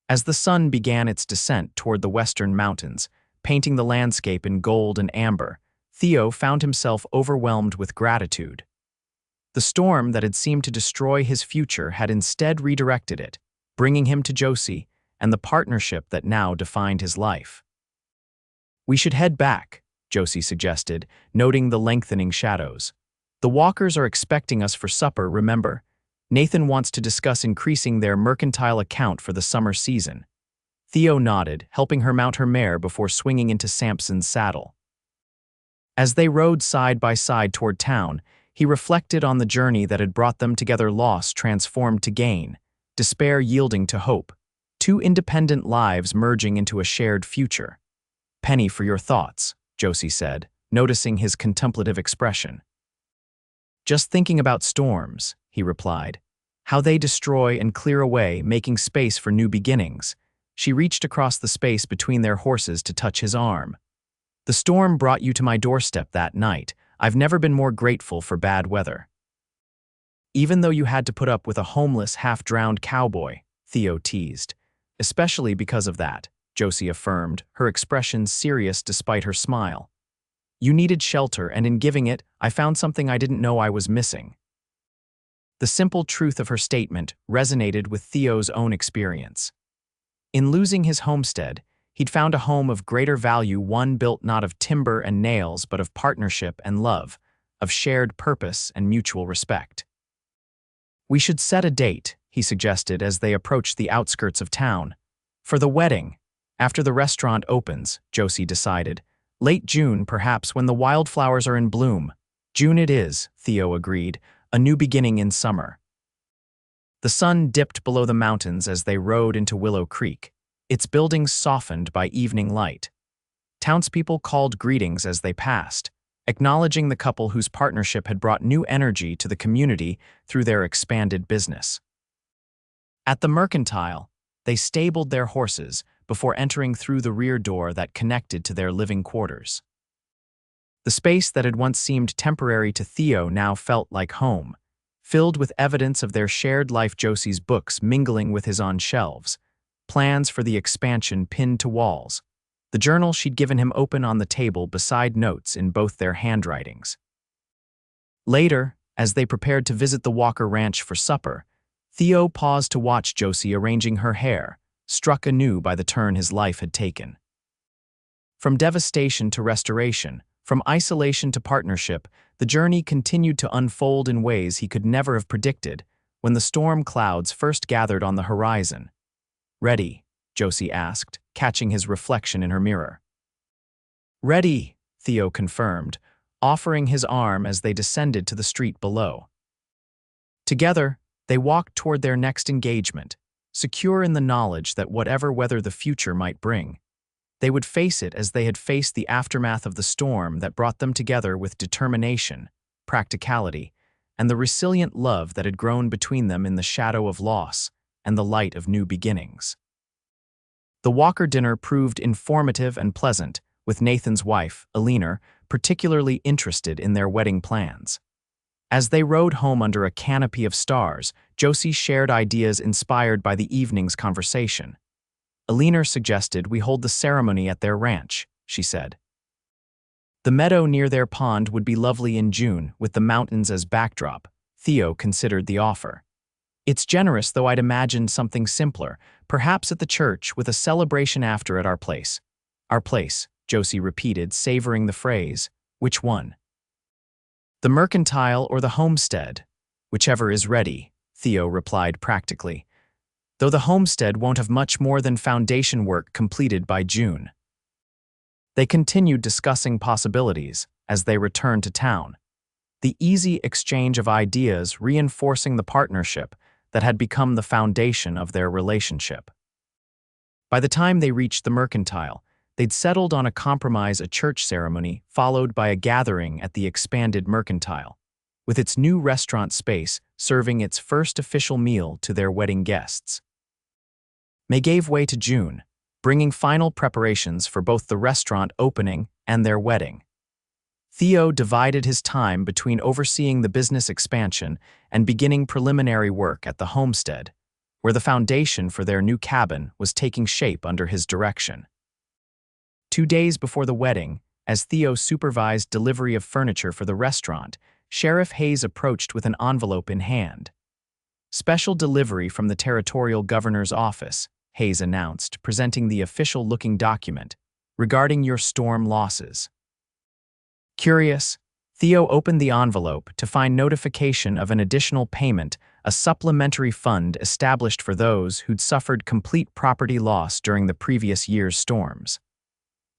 As the sun began its descent toward the western mountains, painting the landscape in gold and amber, Theo found himself overwhelmed with gratitude. The storm that had seemed to destroy his future had instead redirected it, bringing him to Josie and the partnership that now defined his life. "We should head back," Josie suggested, noting the lengthening shadows. "The Walkers are expecting us for supper, remember? Nathan wants to discuss increasing their mercantile account for the summer season." Theo nodded, helping her mount her mare before swinging into Sampson's saddle. As they rode side by side toward town, he reflected on the journey that had brought them together, loss transformed to gain, despair yielding to hope, 2 independent lives merging into a shared future. penny for your thoughts, Josie said, noticing his contemplative expression. Just thinking about storms, he replied. How they destroy and clear away, making space for new beginnings. She reached across the space between their horses to touch his arm. The storm brought you to my doorstep that night. I've never been more grateful for bad weather. Even though you had to put up with a homeless, half-drowned cowboy, Theo teased. Especially because of that, Josie affirmed, her expression serious despite her smile. You needed shelter, and in giving it, I found something I didn't know I was missing. The simple truth of her statement resonated with Theo's own experience. In losing his homestead, he'd found a home of greater value, one built not of timber and nails but of partnership and love, of shared purpose and mutual respect. We should set a date, he suggested as they approached the outskirts of town. For the wedding, after the restaurant opens, Josie decided. Late June, perhaps, when the wildflowers are in bloom. June it is, Theo agreed, a new beginning in summer. The sun dipped below the mountains as they rode into Willow Creek, its buildings softened by evening light. Townspeople called greetings as they passed, acknowledging the couple whose partnership had brought new energy to the community through their expanded business. At the mercantile, they stabled their horses before entering through the rear door that connected to their living quarters. The space that had once seemed temporary to Theo now felt like home, filled with evidence of their shared life, Josie's books mingling with his on shelves, plans for the expansion pinned to walls, the journal she'd given him open on the table beside notes in both their handwritings. Later, as they prepared to visit the Walker Ranch for supper, Theo paused to watch Josie arranging her hair, struck anew by the turn his life had taken. From devastation to restoration, from isolation to partnership, the journey continued to unfold in ways he could never have predicted when the storm clouds first gathered on the horizon. Ready? Josie asked, catching his reflection in her mirror. Ready, Theo confirmed, offering his arm as they descended to the street below. Together, they walked toward their next engagement, secure in the knowledge that whatever weather the future might bring, they would face it as they had faced the aftermath of the storm that brought them together with determination, practicality, and the resilient love that had grown between them in the shadow of loss and the light of new beginnings. The Walker dinner proved informative and pleasant, with Nathan's wife, Eleanor, particularly interested in their wedding plans. As they rode home under a canopy of stars, Josie shared ideas inspired by the evening's conversation. Eleanor suggested we hold the ceremony at their ranch, she said. The meadow near their pond would be lovely in June, with the mountains as backdrop. Theo considered the offer. It's generous, though I'd imagined something simpler, perhaps at the church with a celebration after at our place. Our place, Josie repeated, savoring the phrase. Which one? The mercantile or the homestead? Whichever is ready, Theo replied practically, though the homestead won't have much more than foundation work completed by June. They continued discussing possibilities as they returned to town, the easy exchange of ideas reinforcing the partnership that had become the foundation of their relationship. By the time they reached the mercantile, they'd settled on a compromise, a church ceremony followed by a gathering at the expanded mercantile, with its new restaurant space serving its first official meal to their wedding guests. May gave way to June, bringing final preparations for both the restaurant opening and their wedding. Theo divided his time between overseeing the business expansion and beginning preliminary work at the homestead, where the foundation for their new cabin was taking shape under his direction. 2 days before the wedding, as Theo supervised delivery of furniture for the restaurant, Sheriff Hayes approached with an envelope in hand. Special delivery from the territorial governor's office, Hayes announced, presenting the official-looking document regarding your storm losses. Curious, Theo opened the envelope to find notification of an additional payment, a supplementary fund established for those who'd suffered complete property loss during the previous year's storms.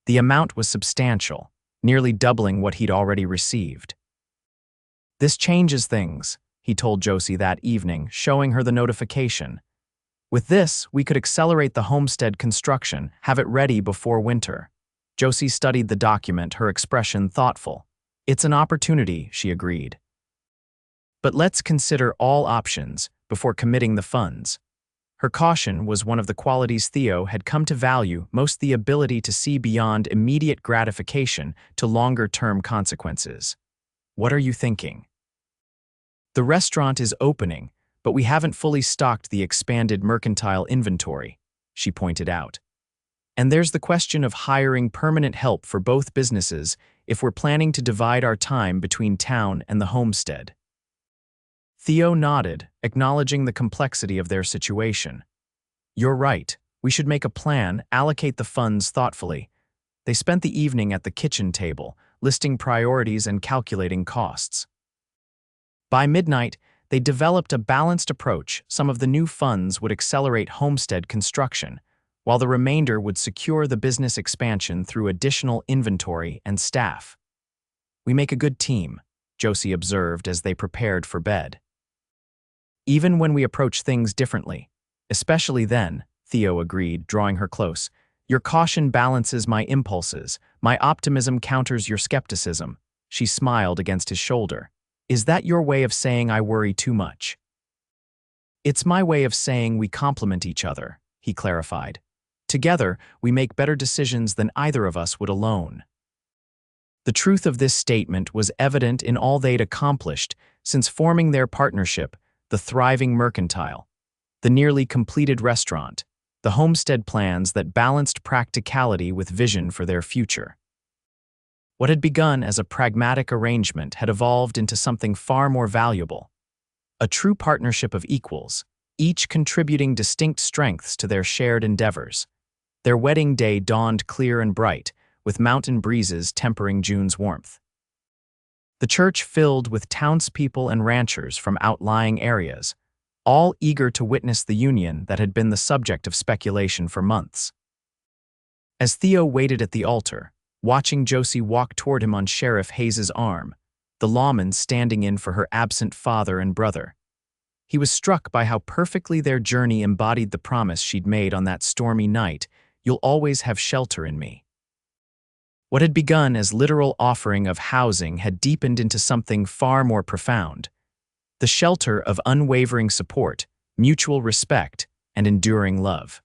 The amount was substantial, nearly doubling what he'd already received. This changes things, he told Josie that evening, showing her the notification. With this, we could accelerate the homestead construction, have it ready before winter. Josie studied the document, her expression thoughtful. It's an opportunity, she agreed. But let's consider all options before committing the funds. Her caution was one of the qualities Theo had come to value most: the ability to see beyond immediate gratification to longer-term consequences. What are you thinking? The restaurant is opening, but we haven't fully stocked the expanded mercantile inventory, she pointed out. And there's the question of hiring permanent help for both businesses if we're planning to divide our time between town and the homestead. Theo nodded, acknowledging the complexity of their situation. You're right. We should make a plan, allocate the funds thoughtfully. They spent the evening at the kitchen table, listing priorities and calculating costs. By midnight, they developed a balanced approach. Some of the new funds would accelerate homestead construction, while the remainder would secure the business expansion through additional inventory and staff. We make a good team, Josie observed as they prepared for bed. Even when we approach things differently. Especially then, Theo agreed, drawing her close. Your caution balances my impulses. My optimism counters your skepticism. She smiled against his shoulder. Is that your way of saying I worry too much? It's my way of saying we complement each other, he clarified. Together, we make better decisions than either of us would alone. The truth of this statement was evident in all they'd accomplished since forming their partnership: the thriving mercantile, the nearly completed restaurant, the homestead plans that balanced practicality with vision for their future. What had begun as a pragmatic arrangement had evolved into something far more valuable: a true partnership of equals, each contributing distinct strengths to their shared endeavors. Their wedding day dawned clear and bright, with mountain breezes tempering June's warmth. The church filled with townspeople and ranchers from outlying areas, all eager to witness the union that had been the subject of speculation for months. As Theo waited at the altar, watching Josie walk toward him on Sheriff Hayes's arm, the lawman standing in for her absent father and brother, he was struck by how perfectly their journey embodied the promise she'd made on that stormy night: you'll always have shelter in me. What had begun as literal offering of housing had deepened into something far more profound: the shelter of unwavering support, mutual respect, and enduring love.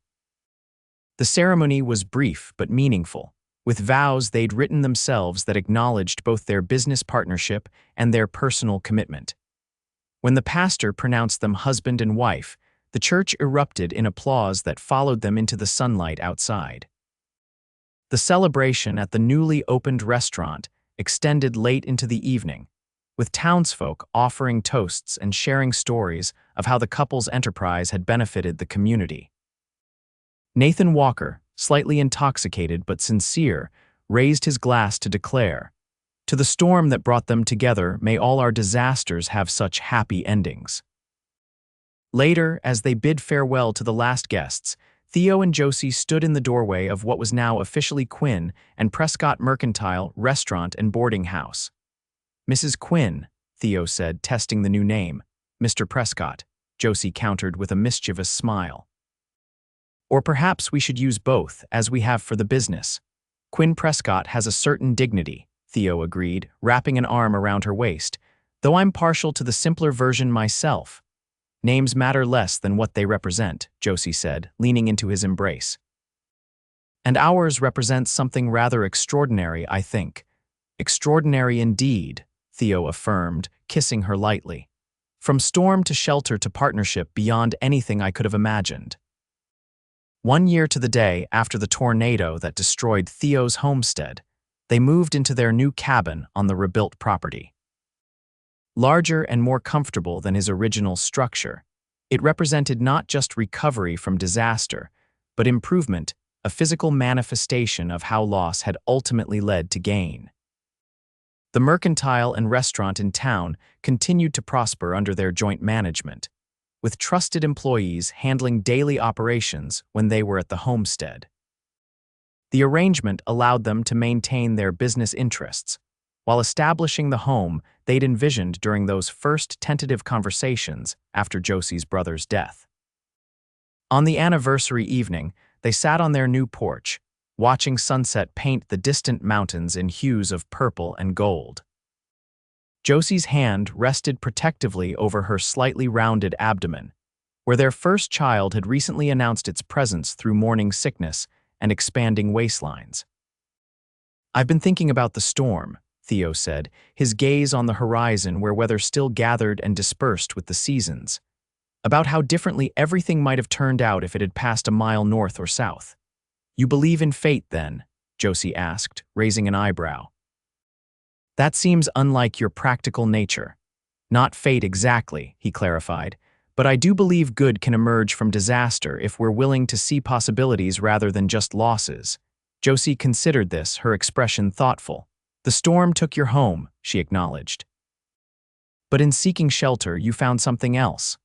The ceremony was brief but meaningful, with vows they'd written themselves that acknowledged both their business partnership and their personal commitment. When the pastor pronounced them husband and wife, the church erupted in applause that followed them into the sunlight outside. The celebration at the newly opened restaurant extended late into the evening, with townsfolk offering toasts and sharing stories of how the couple's enterprise had benefited the community. Nathan Walker, slightly intoxicated but sincere, raised his glass to declare, "To the storm that brought them together, may all our disasters have such happy endings." Later, as they bid farewell to the last guests, Theo and Josie stood in the doorway of what was now officially Quinn and Prescott Mercantile Restaurant and Boarding House. "Mrs. Quinn," Theo said, testing the new name. "Mr. Prescott," Josie countered with a mischievous smile. "Or perhaps we should use both, as we have for the business. Quinn Prescott has a certain dignity," Theo agreed, wrapping an arm around her waist, "though I'm partial to the simpler version myself." "Names matter less than what they represent," Josie said, leaning into his embrace. "And ours represents something rather extraordinary, I think." "Extraordinary indeed," Theo affirmed, kissing her lightly. "From storm to shelter to partnership beyond anything I could have imagined." 1 year to the day after the tornado that destroyed Theo's homestead, they moved into their new cabin on the rebuilt property. Larger and more comfortable than his original structure, it represented not just recovery from disaster, but improvement, a physical manifestation of how loss had ultimately led to gain. The mercantile and restaurant in town continued to prosper under their joint management, with trusted employees handling daily operations when they were at the homestead. The arrangement allowed them to maintain their business interests, while establishing the home they'd envisioned during those first tentative conversations after Josie's brother's death. On the anniversary evening, they sat on their new porch, watching sunset paint the distant mountains in hues of purple and gold. Josie's hand rested protectively over her slightly rounded abdomen, where their first child had recently announced its presence through morning sickness and expanding waistlines. "I've been thinking about the storm," Theo said, his gaze on the horizon where weather still gathered and dispersed with the seasons, "about how differently everything might have turned out if it had passed a mile north or south." "You believe in fate, then?" Josie asked, raising an eyebrow. "That seems unlike your practical nature." "Not fate exactly," he clarified, "but I do believe good can emerge from disaster if we're willing to see possibilities rather than just losses." Josie considered this, her expression thoughtful. "The storm took your home," she acknowledged. "But in seeking shelter, you found something else."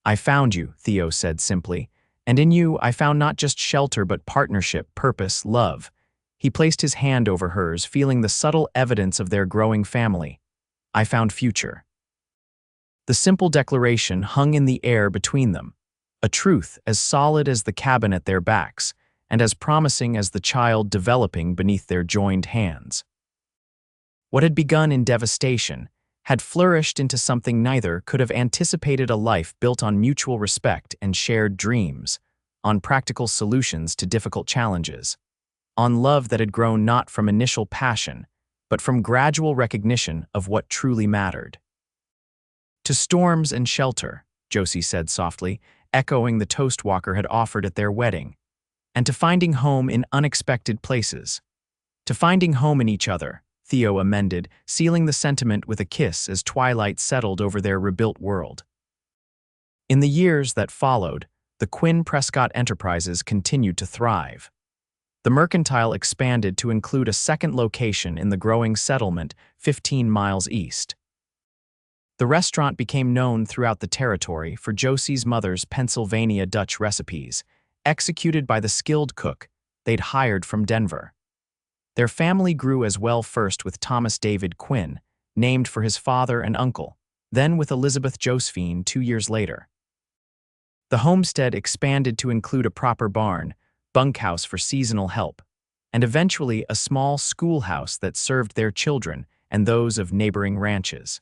"I found you," Theo said simply, "and in you I found not just shelter but partnership, purpose, love." He placed his hand over hers, feeling the subtle evidence of their growing family. "I found future." The simple declaration hung in the air between them, a truth as solid as the cabin at their backs, and as promising as the child developing beneath their joined hands. What had begun in devastation had flourished into something neither could have anticipated: a life built on mutual respect and shared dreams, on practical solutions to difficult challenges, on love that had grown not from initial passion, but from gradual recognition of what truly mattered. "To storms and shelter," Josie said softly, echoing the toast Walker had offered at their wedding, "and to finding home in unexpected places." "To finding home in each other," Theo amended, sealing the sentiment with a kiss as twilight settled over their rebuilt world. In the years that followed, the Quinn Prescott enterprises continued to thrive. The mercantile expanded to include a second location in the growing settlement 15 miles east. The restaurant became known throughout the territory for Josie's mother's Pennsylvania Dutch recipes, executed by the skilled cook they'd hired from Denver. Their family grew as well, first with Thomas David Quinn, named for his father and uncle, then with Elizabeth Josephine 2 years later. The homestead expanded to include a proper barn, bunkhouse for seasonal help, and eventually a small schoolhouse that served their children and those of neighboring ranches.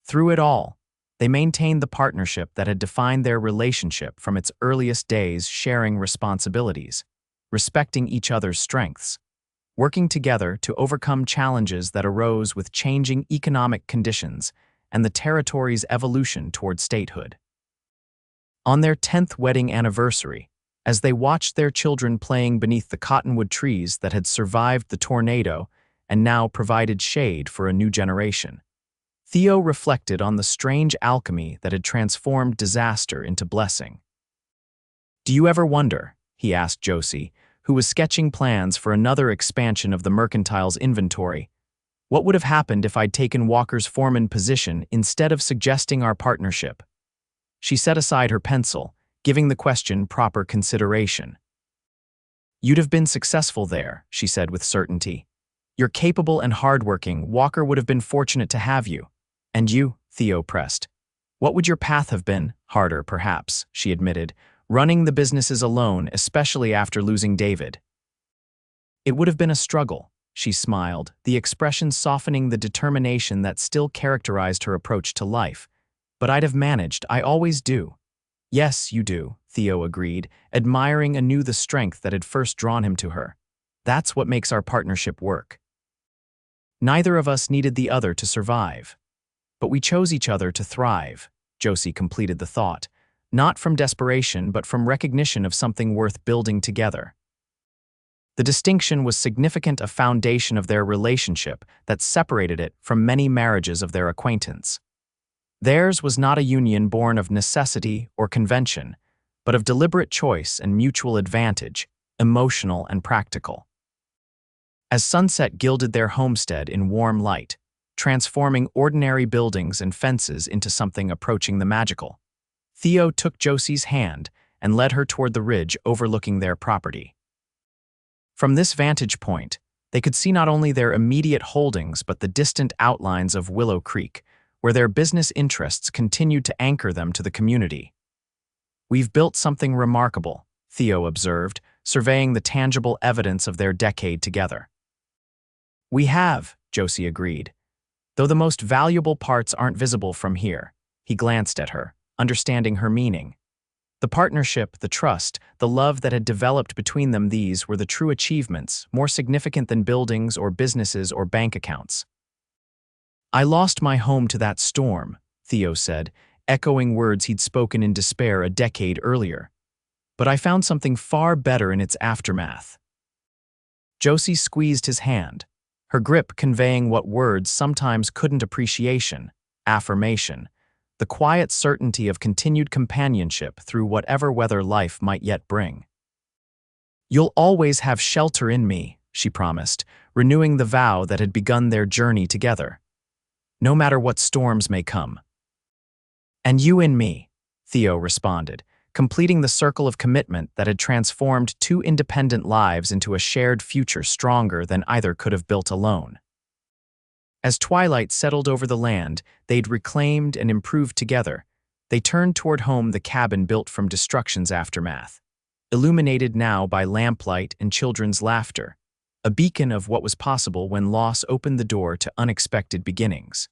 Through it all, they maintained the partnership that had defined their relationship from its earliest days, sharing responsibilities, respecting each other's strengths, working together to overcome challenges that arose with changing economic conditions and the territory's evolution toward statehood. On their 10th wedding anniversary, as they watched their children playing beneath the cottonwood trees that had survived the tornado and now provided shade for a new generation, Theo reflected on the strange alchemy that had transformed disaster into blessing. "Do you ever wonder," he asked Josie, who was sketching plans for another expansion of the mercantile's inventory, "what would have happened if I'd taken Walker's foreman position instead of suggesting our partnership?" She set aside her pencil, giving the question proper consideration. "You'd have been successful there," she said with certainty. "You're capable and hardworking. Walker would have been fortunate to have you." "And you?" Theo pressed. "What would your path have been?" "Harder, perhaps," she admitted, "running the businesses alone, especially after losing David." "It would have been a struggle," she smiled, the expression softening the determination that still characterized her approach to life. "But I'd have managed. I always do." "Yes, you do," Theo agreed, admiring anew the strength that had first drawn him to her. "That's what makes our partnership work. Neither of us needed the other to survive. But we chose each other to thrive," Josie completed the thought, "not from desperation but from recognition of something worth building together." The distinction was significant, a foundation of their relationship that separated it from many marriages of their acquaintance. Theirs was not a union born of necessity or convention, but of deliberate choice and mutual advantage, emotional and practical. As sunset gilded their homestead in warm light, transforming ordinary buildings and fences into something approaching the magical, Theo took Josie's hand and led her toward the ridge overlooking their property. From this vantage point, they could see not only their immediate holdings but the distant outlines of Willow Creek, where their business interests continued to anchor them to the community. "We've built something remarkable," Theo observed, surveying the tangible evidence of their decade together. "We have," Josie agreed, "though the most valuable parts aren't visible from here." He glanced at her, understanding her meaning. The partnership, the trust, the love that had developed between them, these were the true achievements, more significant than buildings or businesses or bank accounts. "I lost my home to that storm," Theo said, echoing words he'd spoken in despair a decade earlier. "But I found something far better in its aftermath." Josie squeezed his hand, her grip conveying what words sometimes couldn't: appreciation, affirmation, the quiet certainty of continued companionship through whatever weather life might yet bring. "You'll always have shelter in me," she promised, renewing the vow that had begun their journey together. "No matter what storms may come." "And you in me," Theo responded, completing the circle of commitment that had transformed two independent lives into a shared future stronger than either could have built alone. As twilight settled over the land they'd reclaimed and improved together, they turned toward home, the cabin built from destruction's aftermath, illuminated now by lamplight and children's laughter, a beacon of what was possible when loss opened the door to unexpected beginnings.